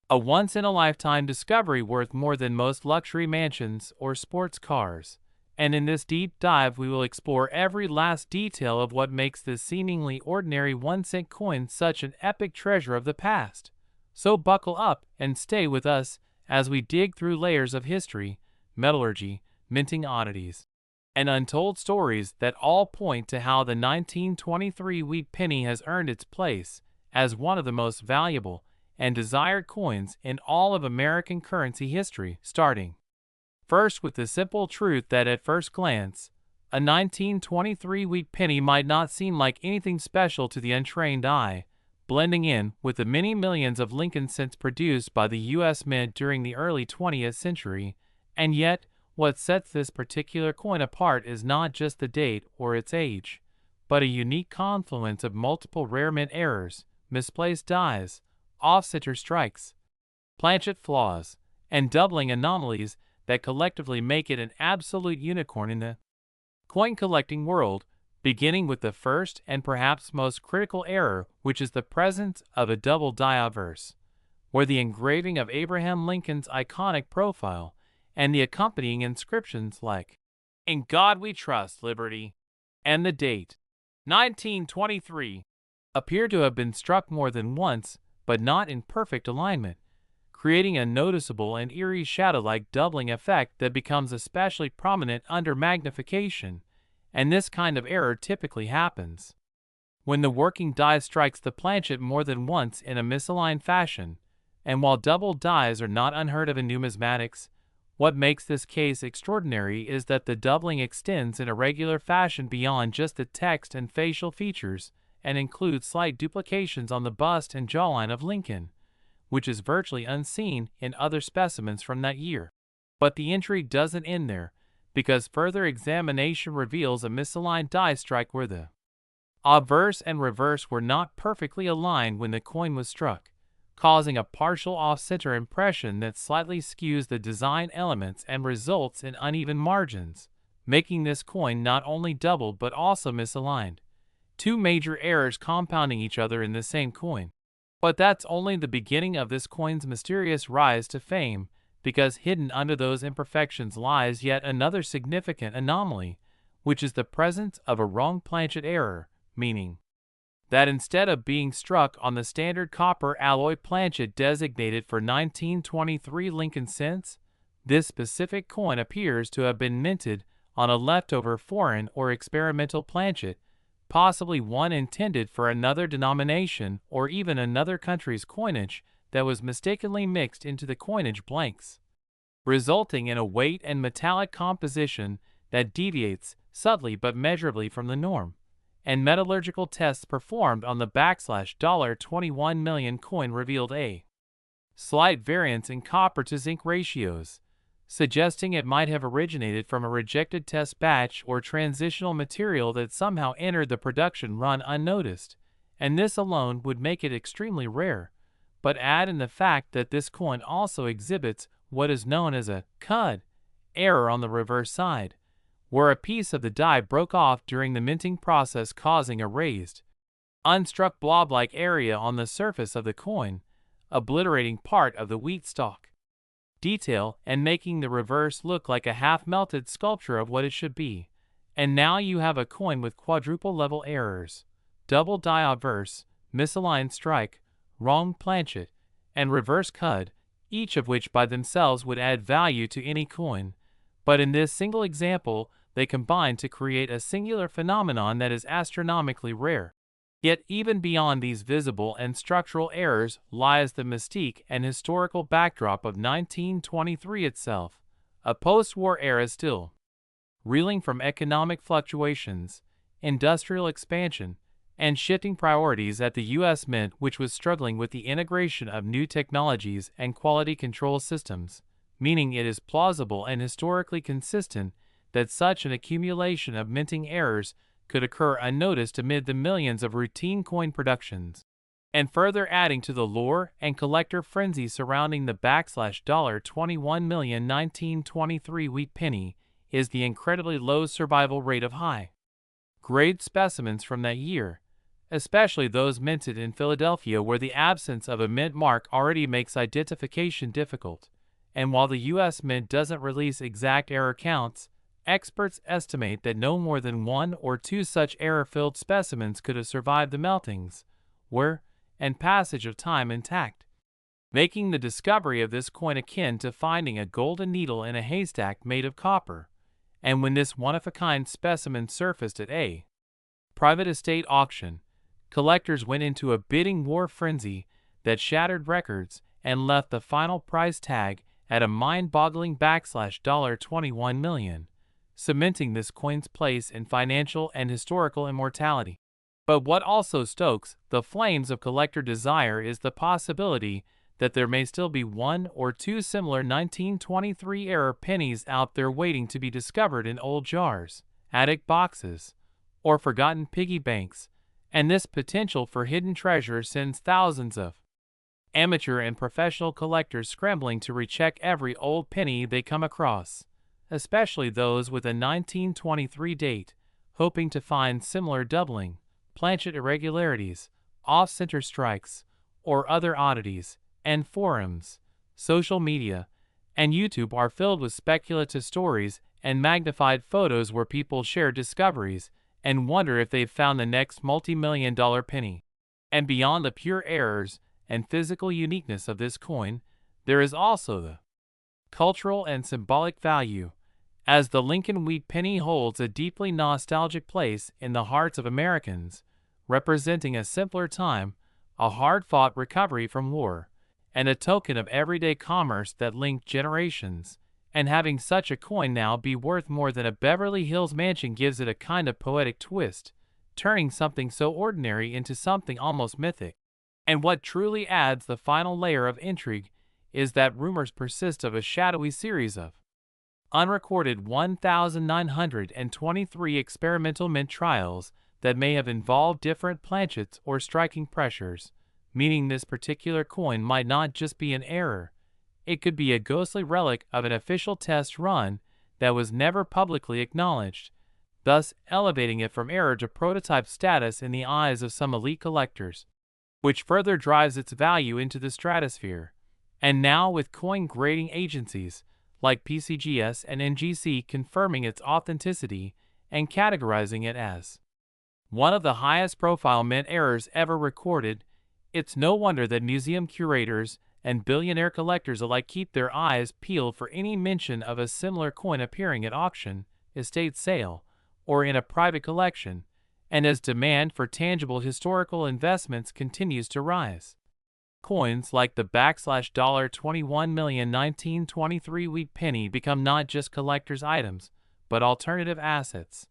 a once-in-a-lifetime discovery worth more than most luxury mansions or sports cars. And in this deep dive, we will explore every last detail of what makes this seemingly ordinary 1-cent coin such an epic treasure of the past. So buckle up and stay with us as we dig through layers of history, metallurgy, minting oddities, and untold stories that all point to how the 1923 wheat penny has earned its place as one of the most valuable and desired coins in all of American currency history, starting first with the simple truth that at first glance, a 1923 wheat penny might not seem like anything special to the untrained eye, blending in with the many millions of Lincoln cents produced by the U.S. Mint during the early 20th century, and yet, what sets this particular coin apart is not just the date or its age, but a unique confluence of multiple rare mint errors, misplaced dies, off-center strikes, planchet flaws, and doubling anomalies that collectively make it an absolute unicorn in the coin collecting world, beginning with the first and perhaps most critical error, which is the presence of a double die obverse, where the engraving of Abraham Lincoln's iconic profile and the accompanying inscriptions like, "In God We Trust, Liberty," and the date, 1923, appear to have been struck more than once, but not in perfect alignment, creating a noticeable and eerie shadow-like doubling effect that becomes especially prominent under magnification, and this kind of error typically happens when the working die strikes the planchet more than once in a misaligned fashion, and while double dies are not unheard of in numismatics, what makes this case extraordinary is that the doubling extends in a regular fashion beyond just the text and facial features and includes slight duplications on the bust and jawline of Lincoln, which is virtually unseen in other specimens from that year. But the intrigue doesn't end there, because further examination reveals a misaligned die strike where the obverse and reverse were not perfectly aligned when the coin was struck, causing a partial off-center impression that slightly skews the design elements and results in uneven margins, making this coin not only doubled but also misaligned, two major errors compounding each other in the same coin. But that's only the beginning of this coin's mysterious rise to fame, because hidden under those imperfections lies yet another significant anomaly, which is the presence of a wrong planchet error, meaning that instead of being struck on the standard copper alloy planchet designated for 1923 Lincoln cents, this specific coin appears to have been minted on a leftover foreign or experimental planchet, possibly one intended for another denomination or even another country's coinage that was mistakenly mixed into the coinage blanks, resulting in a weight and metallic composition that deviates subtly but measurably from the norm. And metallurgical tests performed on the $21 million coin revealed a slight variance in copper to zinc ratios, suggesting it might have originated from a rejected test batch or transitional material that somehow entered the production run unnoticed, and this alone would make it extremely rare. But add in the fact that this coin also exhibits what is known as a cud error on the reverse side, where a piece of the die broke off during the minting process, causing a raised, unstruck blob-like area on the surface of the coin, obliterating part of the wheat stalk detail and making the reverse look like a half-melted sculpture of what it should be. And now you have a coin with quadruple level errors, double die obverse, misaligned strike, wrong planchet, and reverse cud, each of which by themselves would add value to any coin. But in this single example, they combine to create a singular phenomenon that is astronomically rare. Yet even beyond these visible and structural errors lies the mystique and historical backdrop of 1923 itself, a post-war era still reeling from economic fluctuations, industrial expansion, and shifting priorities at the U.S. Mint, which was struggling with the integration of new technologies and quality control systems, meaning it is plausible and historically consistent that such an accumulation of minting errors could occur unnoticed amid the millions of routine coin productions. And further adding to the lore and collector frenzy surrounding the $21 million 1923 wheat penny is the incredibly low survival rate of high-grade specimens from that year, especially those minted in Philadelphia, where the absence of a mint mark already makes identification difficult. And while the U.S. Mint doesn't release exact error counts, Experts estimate that no more than one or two such error-filled specimens could have survived the meltings, wear, and passage of time intact, making the discovery of this coin akin to finding a golden needle in a haystack made of copper. And when this one-of-a-kind specimen surfaced at a private estate auction, collectors went into a bidding war frenzy that shattered records and left the final price tag at a mind-boggling $21 million, cementing this coin's place in financial and historical immortality. But what also stokes the flames of collector desire is the possibility that there may still be one or two similar 1923-era pennies out there waiting to be discovered in old jars, attic boxes, or forgotten piggy banks, and this potential for hidden treasure sends thousands of amateur and professional collectors scrambling to recheck every old penny they come across, especially those with a 1923 date, hoping to find similar doubling, planchet irregularities, off-center strikes, or other oddities. And forums, social media, and YouTube are filled with speculative stories and magnified photos where people share discoveries and wonder if they've found the next multi-million-dollar penny. And beyond the pure errors and physical uniqueness of this coin, there is also the cultural and symbolic value, as the Lincoln wheat penny holds a deeply nostalgic place in the hearts of Americans, representing a simpler time, a hard-fought recovery from war, and a token of everyday commerce that linked generations. And having such a coin now be worth more than a Beverly Hills mansion gives it a kind of poetic twist, turning something so ordinary into something almost mythic. And what truly adds the final layer of intrigue is that rumors persist of a shadowy series of unrecorded 1,923 experimental mint trials that may have involved different planchets or striking pressures, meaning this particular coin might not just be an error. It could be a ghostly relic of an official test run that was never publicly acknowledged, thus elevating it from error to prototype status in the eyes of some elite collectors, which further drives its value into the stratosphere. And now with coin grading agencies like PCGS and NGC confirming its authenticity and categorizing it as one of the highest profile mint errors ever recorded, it's no wonder that museum curators and billionaire collectors alike keep their eyes peeled for any mention of a similar coin appearing at auction, estate sale, or in a private collection, and as demand for tangible historical investments continues to rise. Coins like the $21 million 1923 wheat penny become not just collector's items, but alternative assets,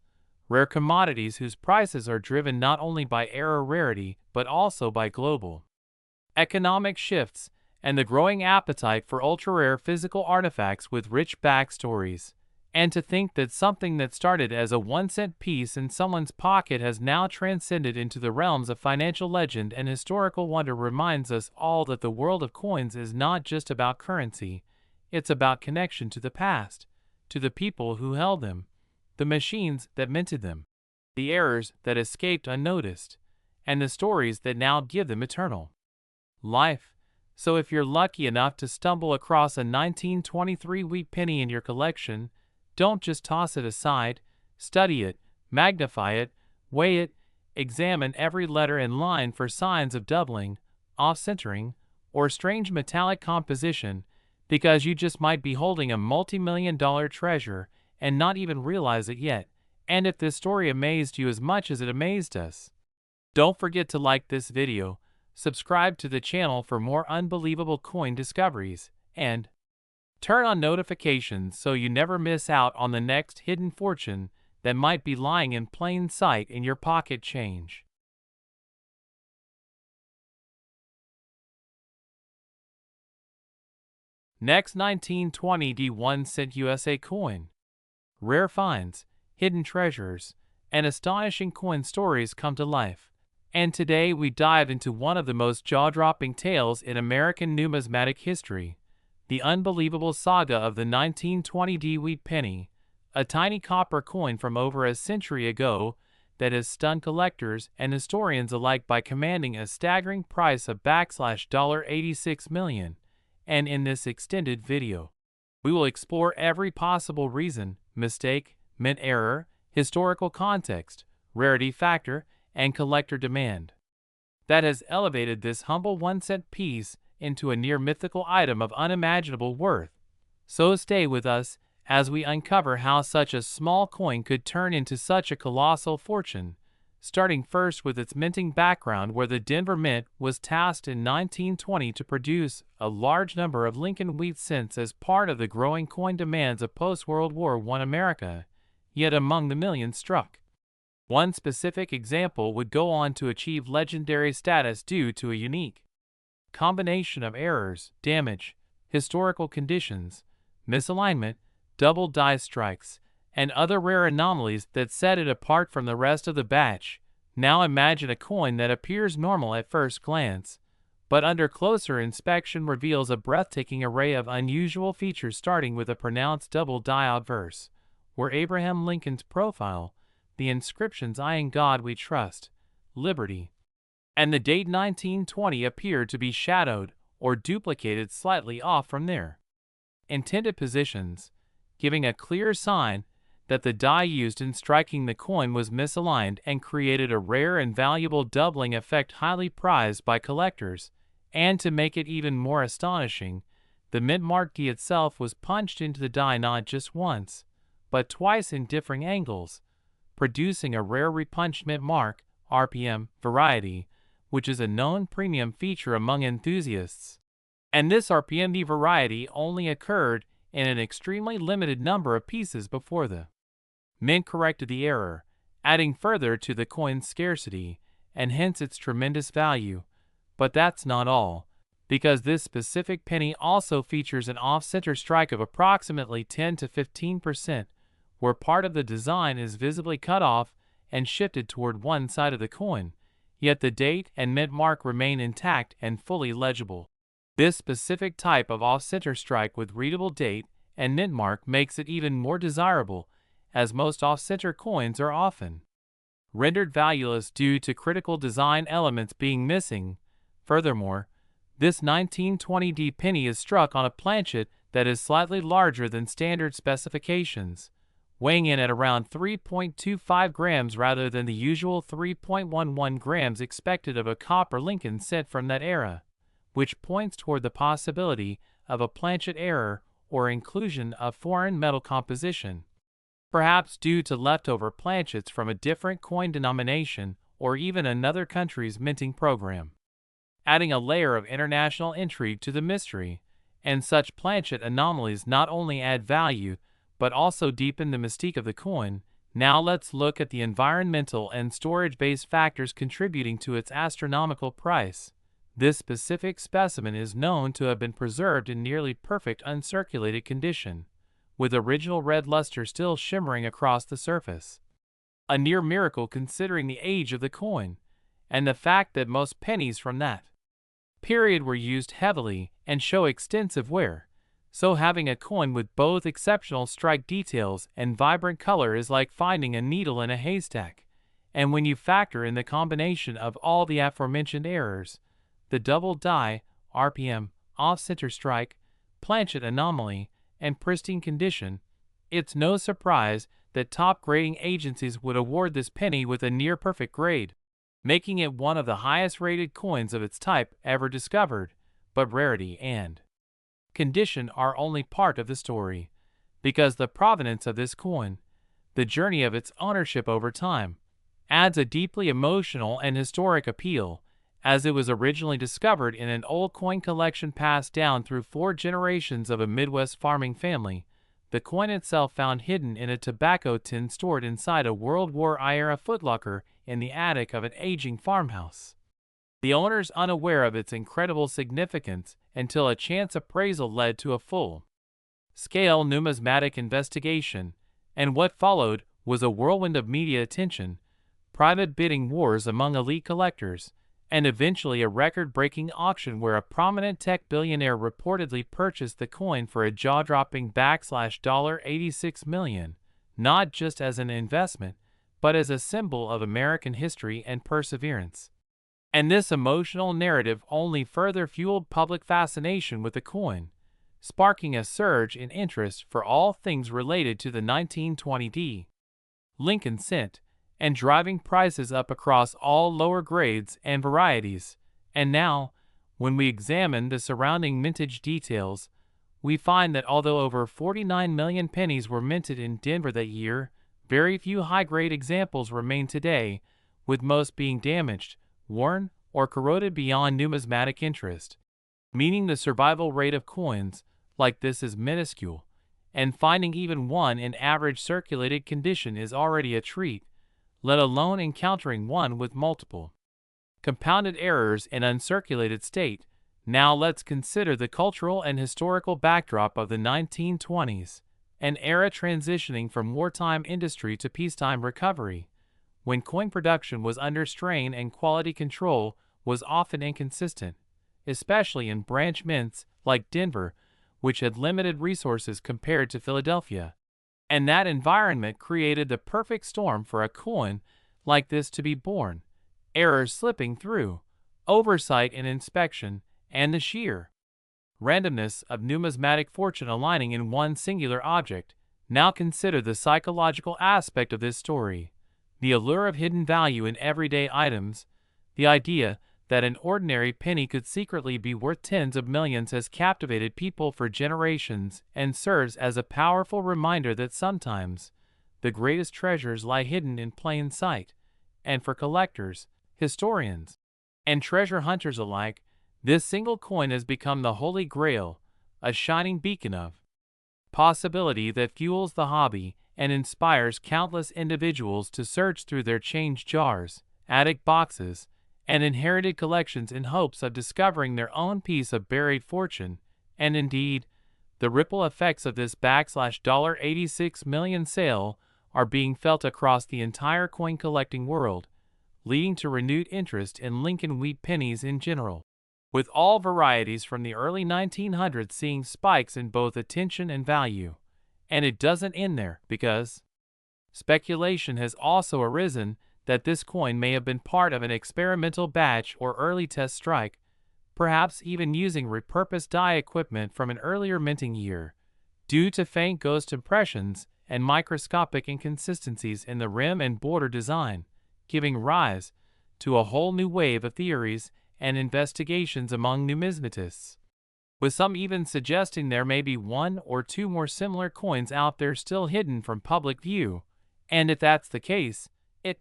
rare commodities whose prices are driven not only by era rarity but also by global economic shifts and the growing appetite for ultra-rare physical artifacts with rich backstories. And to think that something that started as a 1-cent piece in someone's pocket has now transcended into the realms of financial legend and historical wonder reminds us all that the world of coins is not just about currency, it's about connection to the past, to the people who held them, the machines that minted them, the errors that escaped unnoticed, and the stories that now give them eternal life. So if you're lucky enough to stumble across a 1923 wheat penny in your collection, don't just toss it aside, study it, magnify it, weigh it, examine every letter and line for signs of doubling, off-centering, or strange metallic composition, because you just might be holding a multi-million-dollar treasure and not even realize it yet. And if this story amazed you as much as it amazed us, don't forget to like this video, subscribe to the channel for more unbelievable coin discoveries, and turn on notifications so you never miss out on the next hidden fortune that might be lying in plain sight in your pocket change. Next 1920 D1 USA coin. Rare finds, hidden treasures, and astonishing coin stories come to life. And today we dive into one of the most jaw-dropping tales in American numismatic history, the unbelievable saga of the 1920 D wheat penny, a tiny copper coin from over a century ago that has stunned collectors and historians alike by commanding a staggering price of $86 million. And in this extended video, we will explore every possible reason, mistake, mint error, historical context, rarity factor, and collector demand that has elevated this humble 1-cent piece into a near mythical item of unimaginable worth. So stay with us as we uncover how such a small coin could turn into such a colossal fortune, starting first with its minting background, where the Denver Mint was tasked in 1920 to produce a large number of Lincoln wheat cents as part of the growing coin demands of post-World War I America, yet among the millions struck, one specific example would go on to achieve legendary status due to a unique combination of errors, damage, historical conditions, misalignment, double die strikes, and other rare anomalies that set it apart from the rest of the batch. Now imagine a coin that appears normal at first glance, but under closer inspection reveals a breathtaking array of unusual features, starting with a pronounced double die obverse, where Abraham Lincoln's profile, the inscriptions "I in God we trust," "Liberty," and the date 1920 appear to be shadowed or duplicated slightly off from their intended positions, giving a clear sign that the die used in striking the coin was misaligned and created a rare and valuable doubling effect highly prized by collectors. And to make it even more astonishing, the mint mark D itself was punched into the die not just once, but twice in differing angles, producing a rare repunched mint mark, RPM, variety, which is a known premium feature among enthusiasts. And this RPMD variety only occurred in an extremely limited number of pieces before the mint corrected the error, adding further to the coin's scarcity, and hence its tremendous value. But that's not all, because this specific penny also features an off-center strike of approximately 10 to 15%, where part of the design is visibly cut off and shifted toward one side of the coin, yet the date and mint mark remain intact and fully legible. This specific type of off-center strike with readable date and mint mark makes it even more desirable, as most off-center coins are often rendered valueless due to critical design elements being missing. Furthermore, this 1920D penny is struck on a planchet that is slightly larger than standard specifications, weighing in at around 3.25 grams rather than the usual 3.11 grams expected of a copper Lincoln cent from that era, which points toward the possibility of a planchet error or inclusion of foreign metal composition, perhaps due to leftover planchets from a different coin denomination or even another country's minting program, adding a layer of international intrigue to the mystery. And such planchet anomalies not only add value, but also deepen the mystique of the coin. Now let's look at the environmental and storage-based factors contributing to its astronomical price. This specific specimen is known to have been preserved in nearly perfect uncirculated condition, with original red luster still shimmering across the surface. A near miracle considering the age of the coin, and the fact that most pennies from that period were used heavily and show extensive wear. So having a coin with both exceptional strike details and vibrant color is like finding a needle in a haystack. And when you factor in the combination of all the aforementioned errors, the double die, RPM, off-center strike, planchet anomaly, and pristine condition, it's no surprise that top grading agencies would award this penny with a near-perfect grade, making it one of the highest-rated coins of its type ever discovered. But rarity and condition are only part of the story, because the provenance of this coin, the journey of its ownership over time, adds a deeply emotional and historic appeal. As it was originally discovered in an old coin collection passed down through 4 generations of a Midwest farming family, the coin itself found hidden in a tobacco tin stored inside a World War I-era footlocker in the attic of an aging farmhouse. The owners unaware of its incredible significance until a chance appraisal led to a full-scale numismatic investigation, and what followed was a whirlwind of media attention, private bidding wars among elite collectors, and eventually a record-breaking auction where a prominent tech billionaire reportedly purchased the coin for a jaw-dropping $86 million, not just as an investment, but as a symbol of American history and perseverance. And this emotional narrative only further fueled public fascination with the coin, sparking a surge in interest for all things related to the 1920D. Lincoln cent, and driving prices up across all lower grades and varieties. And now, when we examine the surrounding mintage details, we find that although over 49 million pennies were minted in Denver that year, very few high-grade examples remain today, with most being damaged, worn, or corroded beyond numismatic interest, meaning the survival rate of coins like this is minuscule, and finding even one in average circulated condition is already a treat, let alone encountering one with multiple compounded errors in uncirculated state. Now let's consider the cultural and historical backdrop of the 1920s, an era transitioning from wartime industry to peacetime recovery, when coin production was under strain and quality control was often inconsistent, especially in branch mints like Denver, which had limited resources compared to Philadelphia. And that environment created the perfect storm for a coin like this to be born: errors slipping through, oversight in inspection, and the sheer randomness of numismatic fortune aligning in one singular object. Now consider the psychological aspect of this story. The allure of hidden value in everyday items, the idea that an ordinary penny could secretly be worth tens of millions, has captivated people for generations and serves as a powerful reminder that sometimes the greatest treasures lie hidden in plain sight. And for collectors, historians, and treasure hunters alike, this single coin has become the holy grail, a shining beacon of possibility that fuels the hobby and inspires countless individuals to search through their change jars, attic boxes, and inherited collections in hopes of discovering their own piece of buried fortune. And indeed, the ripple effects of this $86 million sale are being felt across the entire coin collecting world, leading to renewed interest in Lincoln wheat pennies in general, with all varieties from the early 1900s seeing spikes in both attention and value. And it doesn't end there, because speculation has also arisen that this coin may have been part of an experimental batch or early test strike, perhaps even using repurposed die equipment from an earlier minting year, due to faint ghost impressions and microscopic inconsistencies in the rim and border design, giving rise to a whole new wave of theories and investigations among numismatists, with some even suggesting there may be one or two more similar coins out there still hidden from public view. And if that's the case, it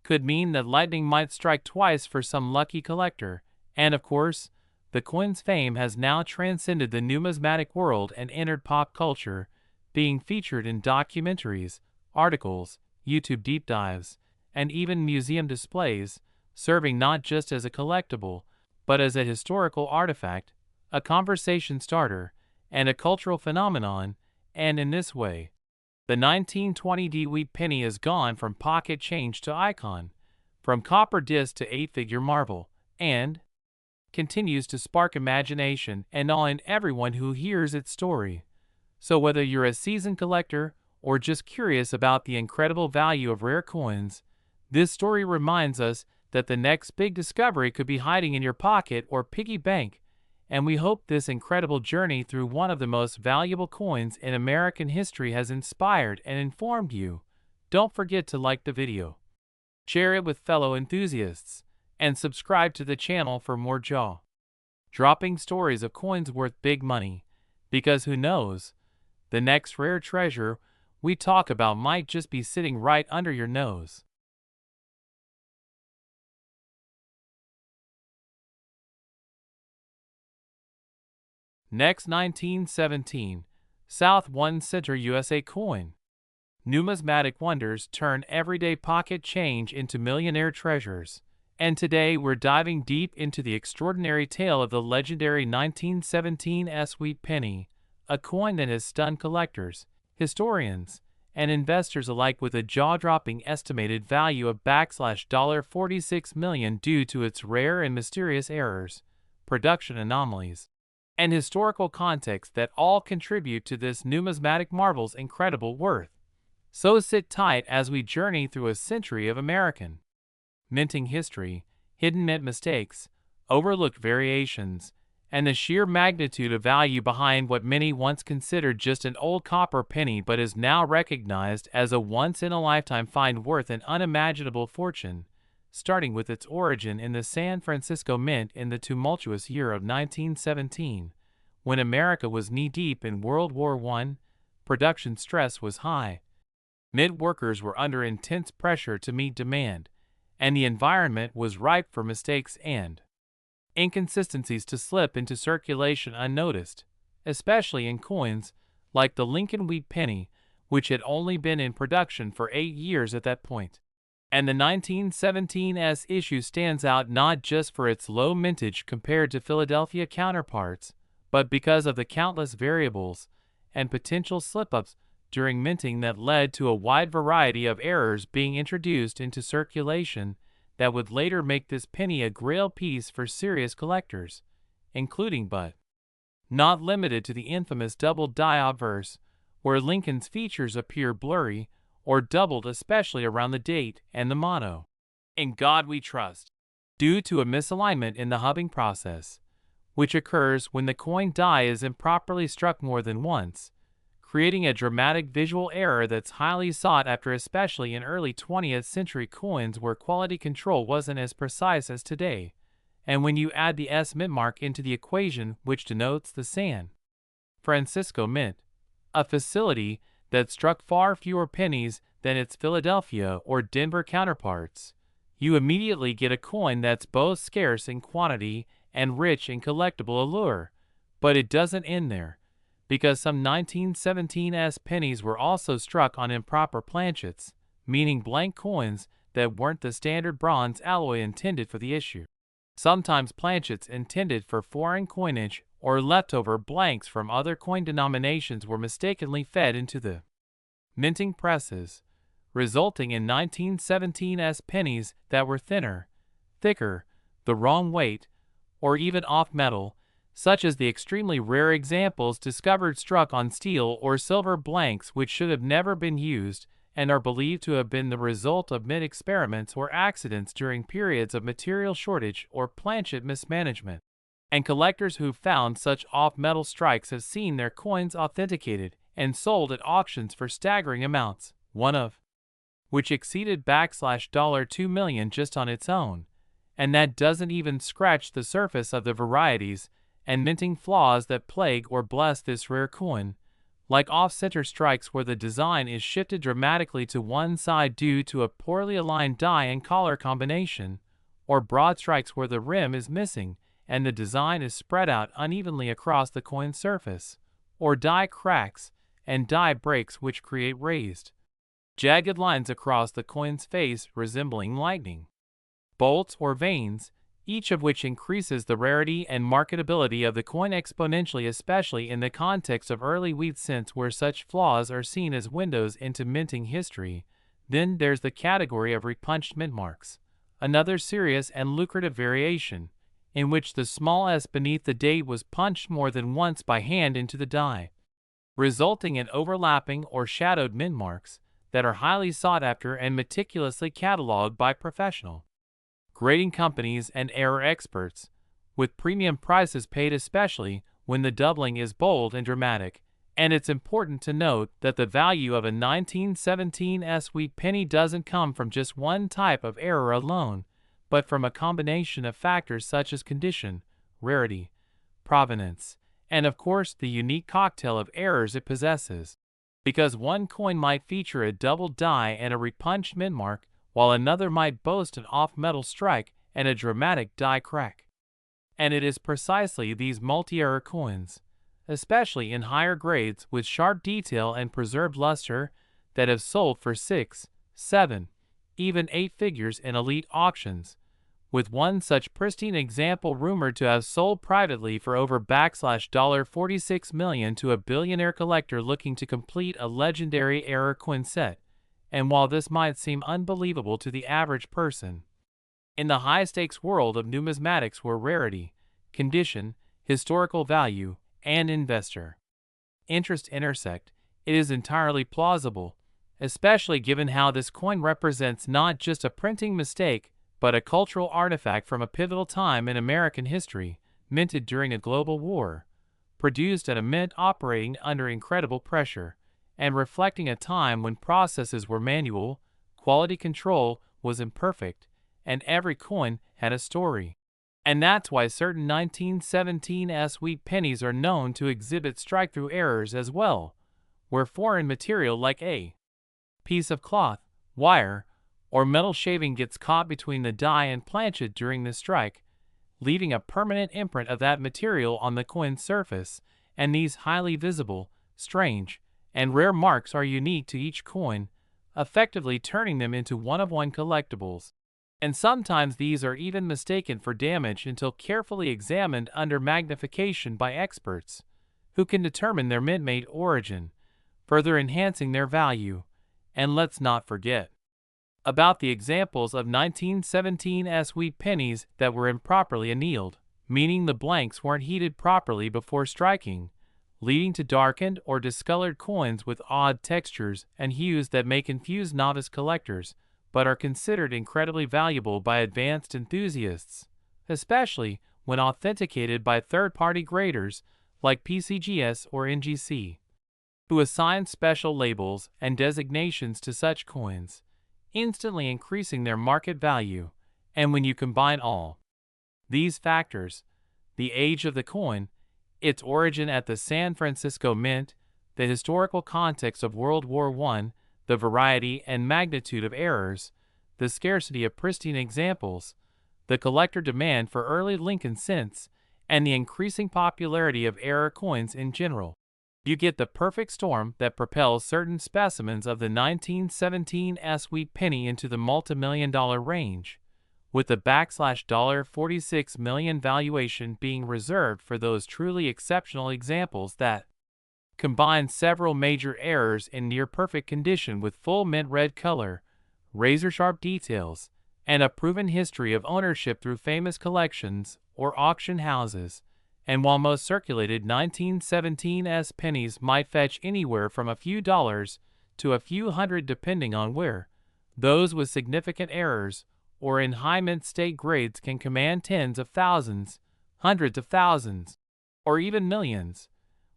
could mean that lightning might strike twice for some lucky collector. And of course, the coin's fame has now transcended the numismatic world and entered pop culture, being featured in documentaries, articles, YouTube deep dives, and even museum displays, serving not just as a collectible, but as a historical artifact, a conversation starter, and a cultural phenomenon. And in this way, the 1920 DeWitt penny has gone from pocket change to icon, from copper disc to eight-figure marble, and continues to spark imagination and awe in everyone who hears its story. So whether you're a seasoned collector or just curious about the incredible value of rare coins, this story reminds us that the next big discovery could be hiding in your pocket or piggy bank. And we hope this incredible journey through one of the most valuable coins in American history has inspired and informed you. Don't forget to like the video, share it with fellow enthusiasts, and subscribe to the channel for more jaw-dropping stories of coins worth big money, because who knows, the next rare treasure we talk about might just be sitting right under your nose. Next, 1917, South 1 Center USA coin. Numismatic wonders turn everyday pocket change into millionaire treasures. And today we're diving deep into the extraordinary tale of the legendary 1917 wheat penny, a coin that has stunned collectors, historians, and investors alike with a jaw-dropping estimated value of $46 million due to its rare and mysterious errors, production anomalies, and historical context that all contribute to this numismatic marble's incredible worth. So sit tight as we journey through a century of American minting history, hidden mint mistakes, overlooked variations, and the sheer magnitude of value behind what many once considered just an old copper penny but is now recognized as a once-in-a-lifetime find worth an unimaginable fortune, starting with its origin in the San Francisco Mint in the tumultuous year of 1917. When America was knee-deep in World War I, production stress was high. Mint workers were under intense pressure to meet demand, and the environment was ripe for mistakes and inconsistencies to slip into circulation unnoticed, especially in coins like the Lincoln Wheat penny, which had only been in production for 8 years at that point. And the 1917's issue stands out not just for its low mintage compared to Philadelphia counterparts, but because of the countless variables and potential slip-ups during minting that led to a wide variety of errors being introduced into circulation that would later make this penny a grail piece for serious collectors, including but not limited to the infamous double die obverse, where Lincoln's features appear blurry or doubled, especially around the date and the motto, "In God We Trust," due to a misalignment in the hubbing process, which occurs when the coin die is improperly struck more than once, creating a dramatic visual error that's highly sought after, especially in early 20th century coins where quality control wasn't as precise as today. And when you add the S mint mark into the equation, which denotes the San Francisco Mint, a facility that struck far fewer pennies than its Philadelphia or Denver counterparts, you immediately get a coin that's both scarce in quantity and rich in collectible allure. But it doesn't end there, because some 1917's pennies were also struck on improper planchets, meaning blank coins that weren't the standard bronze alloy intended for the issue. Sometimes planchets intended for foreign coinage or leftover blanks from other coin denominations were mistakenly fed into the minting presses, resulting in 1917's pennies that were thinner, thicker, the wrong weight, or even off metal, such as the extremely rare examples discovered struck on steel or silver blanks which should have never been used and are believed to have been the result of mint experiments or accidents during periods of material shortage or planchet mismanagement. And collectors who've found such off-metal strikes have seen their coins authenticated and sold at auctions for staggering amounts, one of which exceeded $2 million just on its own. And that doesn't even scratch the surface of the varieties and minting flaws that plague or bless this rare coin, like off-center strikes where the design is shifted dramatically to one side due to a poorly aligned die and collar combination, or broad strikes where the rim is missing and the design is spread out unevenly across the coin's surface, or die cracks and die breaks which create raised, jagged lines across the coin's face resembling lightning bolts or veins, each of which increases the rarity and marketability of the coin exponentially, especially in the context of early wheat cents where such flaws are seen as windows into minting history. Then there's the category of repunched mint marks, another serious and lucrative variation, in which the small s beneath the date was punched more than once by hand into the die, resulting in overlapping or shadowed mint marks that are highly sought after and meticulously cataloged by professional grading companies and error experts, with premium prices paid especially when the doubling is bold and dramatic. And it's important to note that the value of a 1917's wheat penny doesn't come from just one type of error alone, but from a combination of factors such as condition, rarity, provenance, and of course the unique cocktail of errors it possesses. Because one coin might feature a double die and a repunched mint mark, while another might boast an off-metal strike and a dramatic die crack. And it is precisely these multi-error coins, especially in higher grades with sharp detail and preserved luster, that have sold for 6, 7, even 8 figures in elite auctions, with one such pristine example rumored to have sold privately for over $46 million to a billionaire collector looking to complete a legendary error coin set. And while this might seem unbelievable to the average person, in the high-stakes world of numismatics where rarity, condition, historical value, and investor interest intersect, it is entirely plausible, especially given how this coin represents not just a printing mistake, but a cultural artifact from a pivotal time in American history, minted during a global war, produced at a mint operating under incredible pressure, and reflecting a time when processes were manual, quality control was imperfect, and every coin had a story. And that's why certain 1917 wheat pennies are known to exhibit strike-through errors as well, where foreign material like a piece of cloth, wire, or metal shaving gets caught between the die and planchet during the strike, leaving a permanent imprint of that material on the coin's surface, and these highly visible, strange, and rare marks are unique to each coin, effectively turning them into one-of-one collectibles. And sometimes these are even mistaken for damage until carefully examined under magnification by experts, who can determine their mint-made origin, further enhancing their value. And let's not forget about the examples of 1917 wheat pennies that were improperly annealed, meaning the blanks weren't heated properly before striking, leading to darkened or discolored coins with odd textures and hues that may confuse novice collectors, but are considered incredibly valuable by advanced enthusiasts, especially when authenticated by third-party graders like PCGS or NGC, who assign special labels and designations to such coins, instantly increasing their market value. And when you combine all these factors, the age of the coin, its origin at the San Francisco Mint, the historical context of World War I, the variety and magnitude of errors, the scarcity of pristine examples, the collector demand for early Lincoln cents, and the increasing popularity of error coins in general, you get the perfect storm that propels certain specimens of the 1917 wheat penny into the multi-million-dollar range, with the $46 million valuation being reserved for those truly exceptional examples that combine several major errors in near-perfect condition with full mint red color, razor-sharp details, and a proven history of ownership through famous collections or auction houses. And while most circulated 1917 pennies might fetch anywhere from a few dollars to a few hundred depending on where, those with significant errors or in high mint state grades can command tens of thousands, hundreds of thousands, or even millions,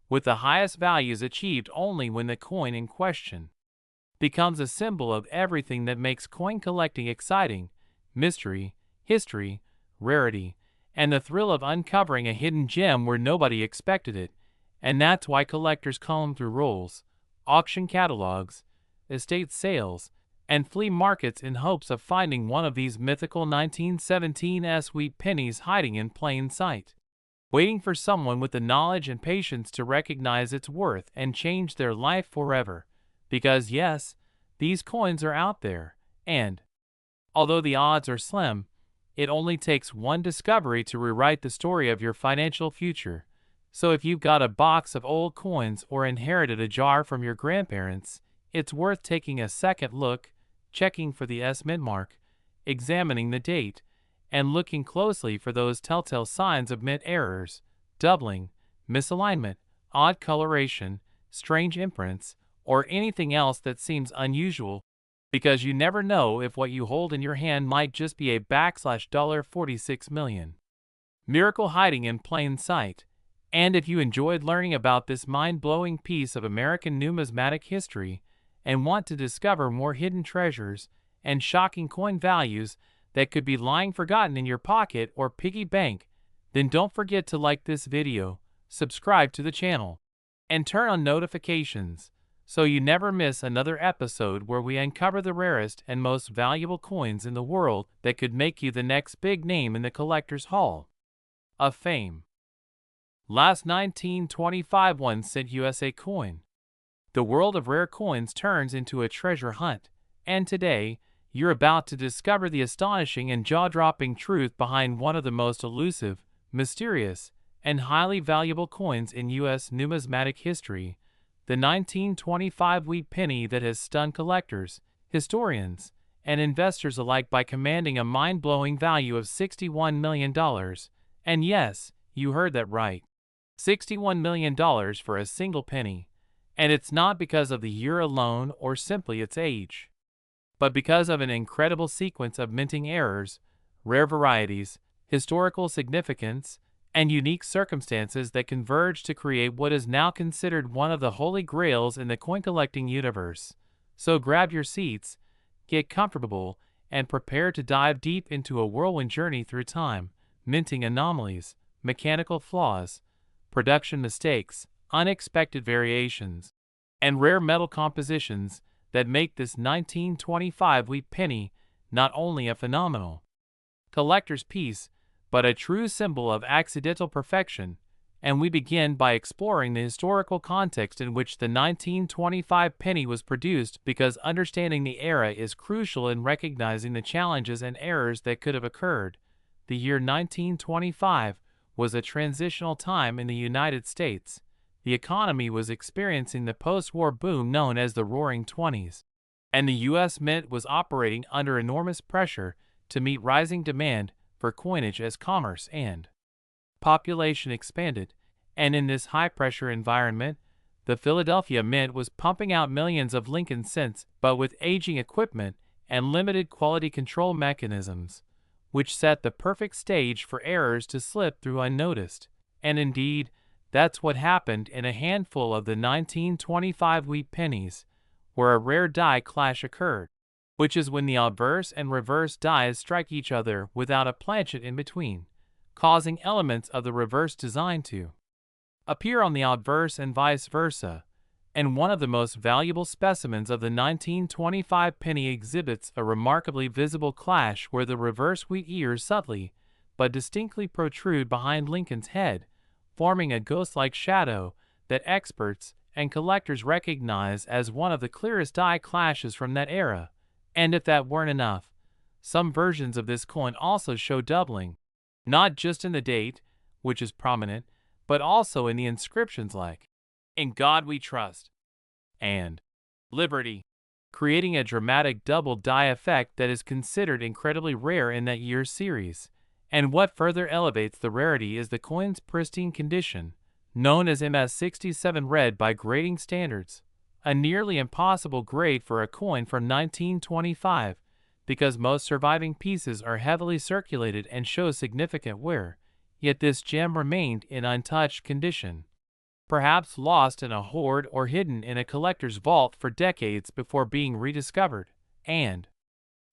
with the highest values achieved only when the coin in question becomes a symbol of everything that makes coin collecting exciting: mystery, history, rarity, and the thrill of uncovering a hidden gem where nobody expected it. And that's why collectors comb through rolls, auction catalogs, estate sales, and flea markets in hopes of finding one of these mythical 1917 wheat pennies hiding in plain sight, waiting for someone with the knowledge and patience to recognize its worth and change their life forever. Because yes, these coins are out there, and although the odds are slim, it only takes one discovery to rewrite the story of your financial future. So if you've got a box of old coins or inherited a jar from your grandparents, it's worth taking a second look, checking for the mint mark, examining the date, and looking closely for those telltale signs of mint errors, doubling, misalignment, odd coloration, strange imprints, or anything else that seems unusual, because you never know if what you hold in your hand might just be a $46 million miracle hiding in plain sight. And if you enjoyed learning about this mind-blowing piece of American numismatic history and want to discover more hidden treasures and shocking coin values that could be lying forgotten in your pocket or piggy bank, then don't forget to like this video, subscribe to the channel, and turn on notifications, so you never miss another episode where we uncover the rarest and most valuable coins in the world that could make you the next big name in the Collector's Hall of Fame. Last 1925 1-cent USA coin. The world of rare coins turns into a treasure hunt, and today, you're about to discover the astonishing and jaw-dropping truth behind one of the most elusive, mysterious, and highly valuable coins in U.S. numismatic history, the 1925 wheat penny that has stunned collectors, historians, and investors alike by commanding a mind-blowing value of $61 million. And yes, you heard that right. $61 million for a single penny. And it's not because of the year alone or simply its age, but because of an incredible sequence of minting errors, rare varieties, historical significance, and unique circumstances that converge to create what is now considered one of the holy grails in the coin collecting universe. So grab your seats, get comfortable, and prepare to dive deep into a whirlwind journey through time, minting anomalies, mechanical flaws, production mistakes, unexpected variations, and rare metal compositions that make this 1925 wheat penny not only a phenomenal collector's piece, but a true symbol of accidental perfection. And we begin by exploring the historical context in which the 1925 penny was produced, because understanding the era is crucial in recognizing the challenges and errors that could have occurred. The year 1925 was a transitional time in the United States. The economy was experiencing the post-war boom known as the Roaring Twenties, and the U.S. Mint was operating under enormous pressure to meet rising demand for coinage as commerce and population expanded. And in this high-pressure environment, the Philadelphia Mint was pumping out millions of Lincoln cents, but with aging equipment and limited quality control mechanisms, which set the perfect stage for errors to slip through unnoticed. And indeed, that's what happened in a handful of the 1925 wheat pennies, where a rare die clash occurred, which is when the obverse and reverse dies strike each other without a planchet in between, causing elements of the reverse design to appear on the obverse and vice versa. And one of the most valuable specimens of the 1925 penny exhibits a remarkably visible clash where the reverse wheat ears subtly but distinctly protrude behind Lincoln's head, forming a ghost-like shadow that experts and collectors recognize as one of the clearest die clashes from that era. And if that weren't enough, some versions of this coin also show doubling, not just in the date, which is prominent, but also in the inscriptions like, "In God We Trust," and "Liberty," creating a dramatic double die effect that is considered incredibly rare in that year's series. And what further elevates the rarity is the coin's pristine condition, known as MS67 red by grading standards, a nearly impossible grade for a coin from 1925, because most surviving pieces are heavily circulated and show significant wear. Yet this gem remained in untouched condition, perhaps lost in a hoard or hidden in a collector's vault for decades before being rediscovered. And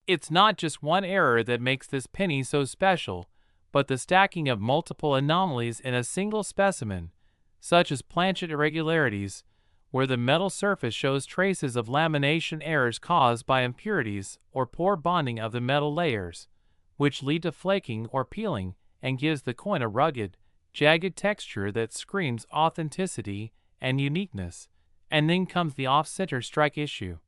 it's not just one error that makes this penny so special, but the stacking of multiple anomalies in a single specimen, such as planchet irregularities, where the metal surface shows traces of lamination errors caused by impurities or poor bonding of the metal layers, which lead to flaking or peeling and gives the coin a rugged, jagged texture that screams authenticity and uniqueness. And then comes the off-center strike issue,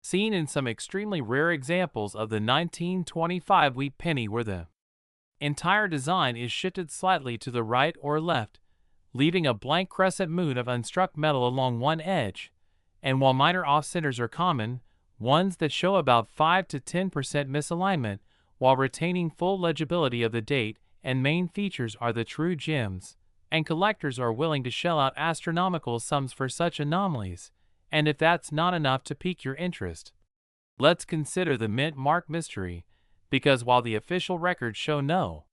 seen in some extremely rare examples of the 1925 wheat penny, where the entire design is shifted slightly to the right or left, leaving a blank crescent moon of unstruck metal along one edge. And while minor off-centers are common, ones that show about 5 to 10% misalignment while retaining full legibility of the date and main features are the true gems, and collectors are willing to shell out astronomical sums for such anomalies. And if that's not enough to pique your interest, let's consider the mint mark mystery, because while the official records show no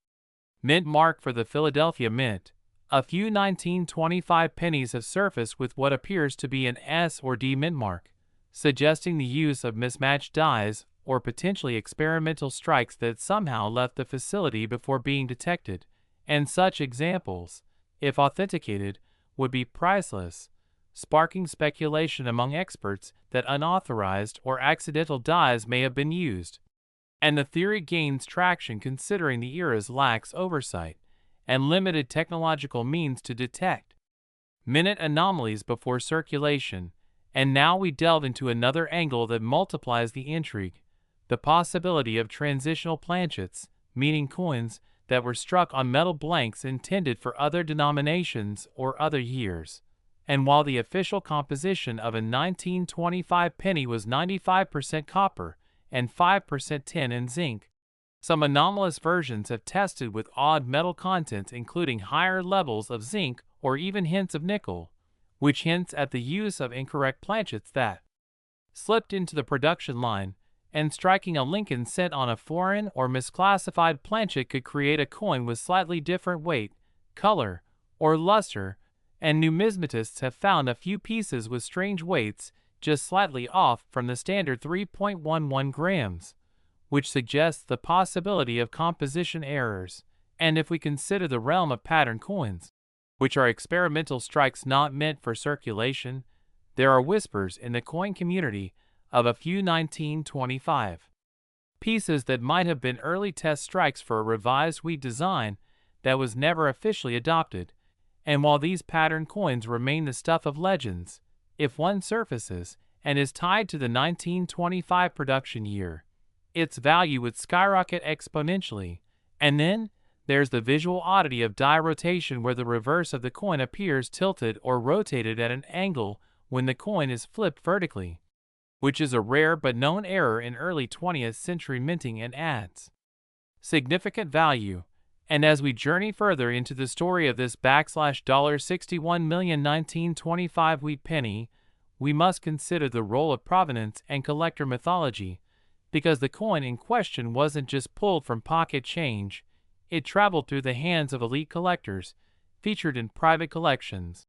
mint mark for the Philadelphia Mint, a few 1925 pennies have surfaced with what appears to be an S or D mint mark, suggesting the use of mismatched dies or potentially experimental strikes that somehow left the facility before being detected. And such examples, if authenticated, would be priceless, sparking speculation among experts that unauthorized or accidental dies may have been used. And the theory gains traction considering the era's lax oversight and limited technological means to detect minute anomalies before circulation. And now we delve into another angle that multiplies the intrigue: the possibility of transitional planchets, meaning coins that were struck on metal blanks intended for other denominations or other years. And while the official composition of a 1925 penny was 95% copper and 5% tin and zinc, some anomalous versions have tested with odd metal content, including higher levels of zinc or even hints of nickel, which hints at the use of incorrect planchets that slipped into the production line. And striking a Lincoln cent on a foreign or misclassified planchet could create a coin with slightly different weight color, or luster, and numismatists have found a few pieces with strange weights just slightly off from the standard 3.11 grams, which suggests the possibility of composition errors. And if we consider the realm of pattern coins, which are experimental strikes not meant for circulation, there are whispers in the coin community of a few 1925 pieces that might have been early test strikes for a revised wheat design that was never officially adopted. And while these pattern coins remain the stuff of legends, if one surfaces and is tied to the 1925 production year, its value would skyrocket exponentially. And then there's the visual oddity of die rotation, where the reverse of the coin appears tilted or rotated at an angle when the coin is flipped vertically, which is a rare but known error in early 20th century minting and adds significant value. And as we journey further into the story of this $61 million 1925 wheat penny, we must consider the role of provenance and collector mythology, because the coin in question wasn't just pulled from pocket change, it traveled through the hands of elite collectors, featured in private collections,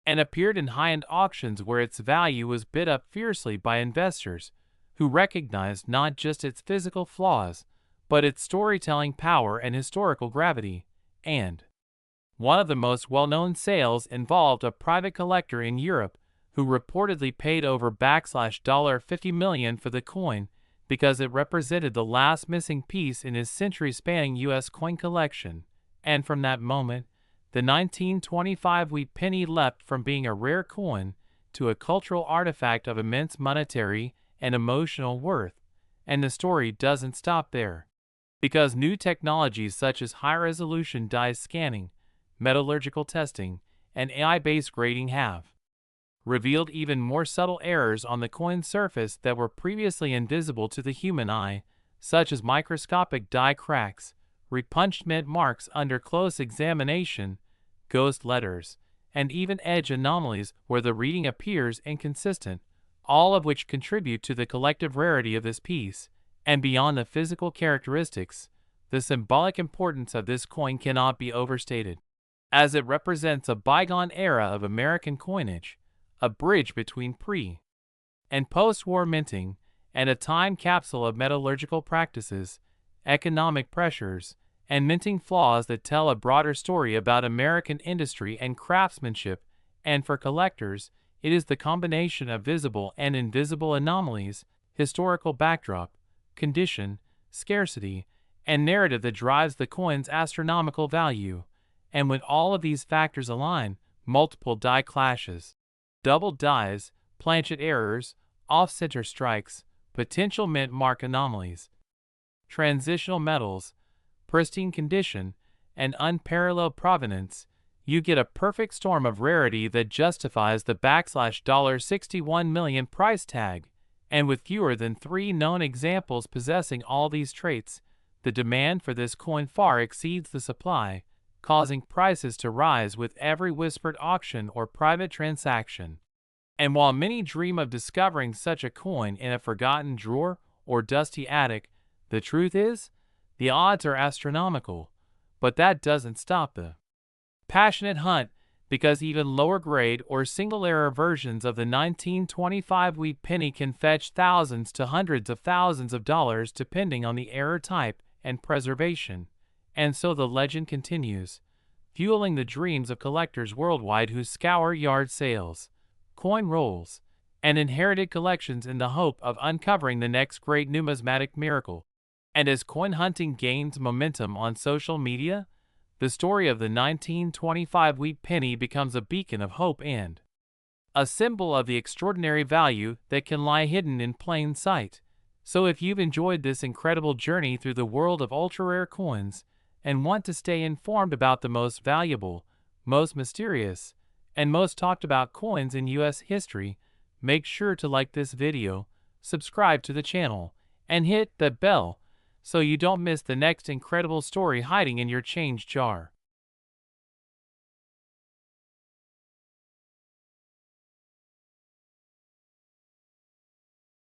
and appeared in high-end auctions where its value was bid up fiercely by investors who recognized not just its physical flaws, but its storytelling power and historical gravity. And one of the most well-known sales involved a private collector in Europe who reportedly paid over $50 million for the coin because it represented the last missing piece in his century-spanning U.S. coin collection. And from that moment, the 1925 wheat penny leapt from being a rare coin to a cultural artifact of immense monetary and emotional worth. And the story doesn't stop there, because new technologies such as high-resolution die scanning, metallurgical testing, and AI-based grading have revealed even more subtle errors on the coin's surface that were previously invisible to the human eye, such as microscopic die cracks, repunched mint marks under close examination, ghost letters, and even edge anomalies where the reading appears inconsistent, all of which contribute to the collective rarity of this piece. And beyond the physical characteristics, the symbolic importance of this coin cannot be overstated, as it represents a bygone era of American coinage, a bridge between pre- and post-war minting, and a time capsule of metallurgical practices, economic pressures, and minting flaws that tell a broader story about American industry and craftsmanship. And for collectors, it is the combination of visible and invisible anomalies, historical backdrop, condition, scarcity, and narrative that drives the coin's astronomical value. And when all of these factors align, multiple die clashes, double dies, planchet errors, off-center strikes, potential mint mark anomalies, transitional metals, pristine condition, and unparalleled provenance, you get a perfect storm of rarity that justifies the $61 million price tag. And with fewer than 3 known examples possessing all these traits, the demand for this coin far exceeds the supply, causing prices to rise with every whispered auction or private transaction. And while many dream of discovering such a coin in a forgotten drawer or dusty attic, the truth is, the odds are astronomical. But that doesn't stop the passionate hunt, because even lower grade or single error versions of the 1925 wheat penny can fetch thousands to hundreds of thousands of dollars depending on the error type and preservation. And so the legend continues, fueling the dreams of collectors worldwide who scour yard sales, coin rolls, and inherited collections in the hope of uncovering the next great numismatic miracle. And as coin hunting gains momentum on social media, the story of the 1925 wheat penny becomes a beacon of hope and a symbol of the extraordinary value that can lie hidden in plain sight. So if you've enjoyed this incredible journey through the world of ultra-rare coins and want to stay informed about the most valuable, most mysterious, and most talked about coins in U.S. history, make sure to like this video, subscribe to the channel, and hit the bell so you don't miss the next incredible story hiding in your change jar.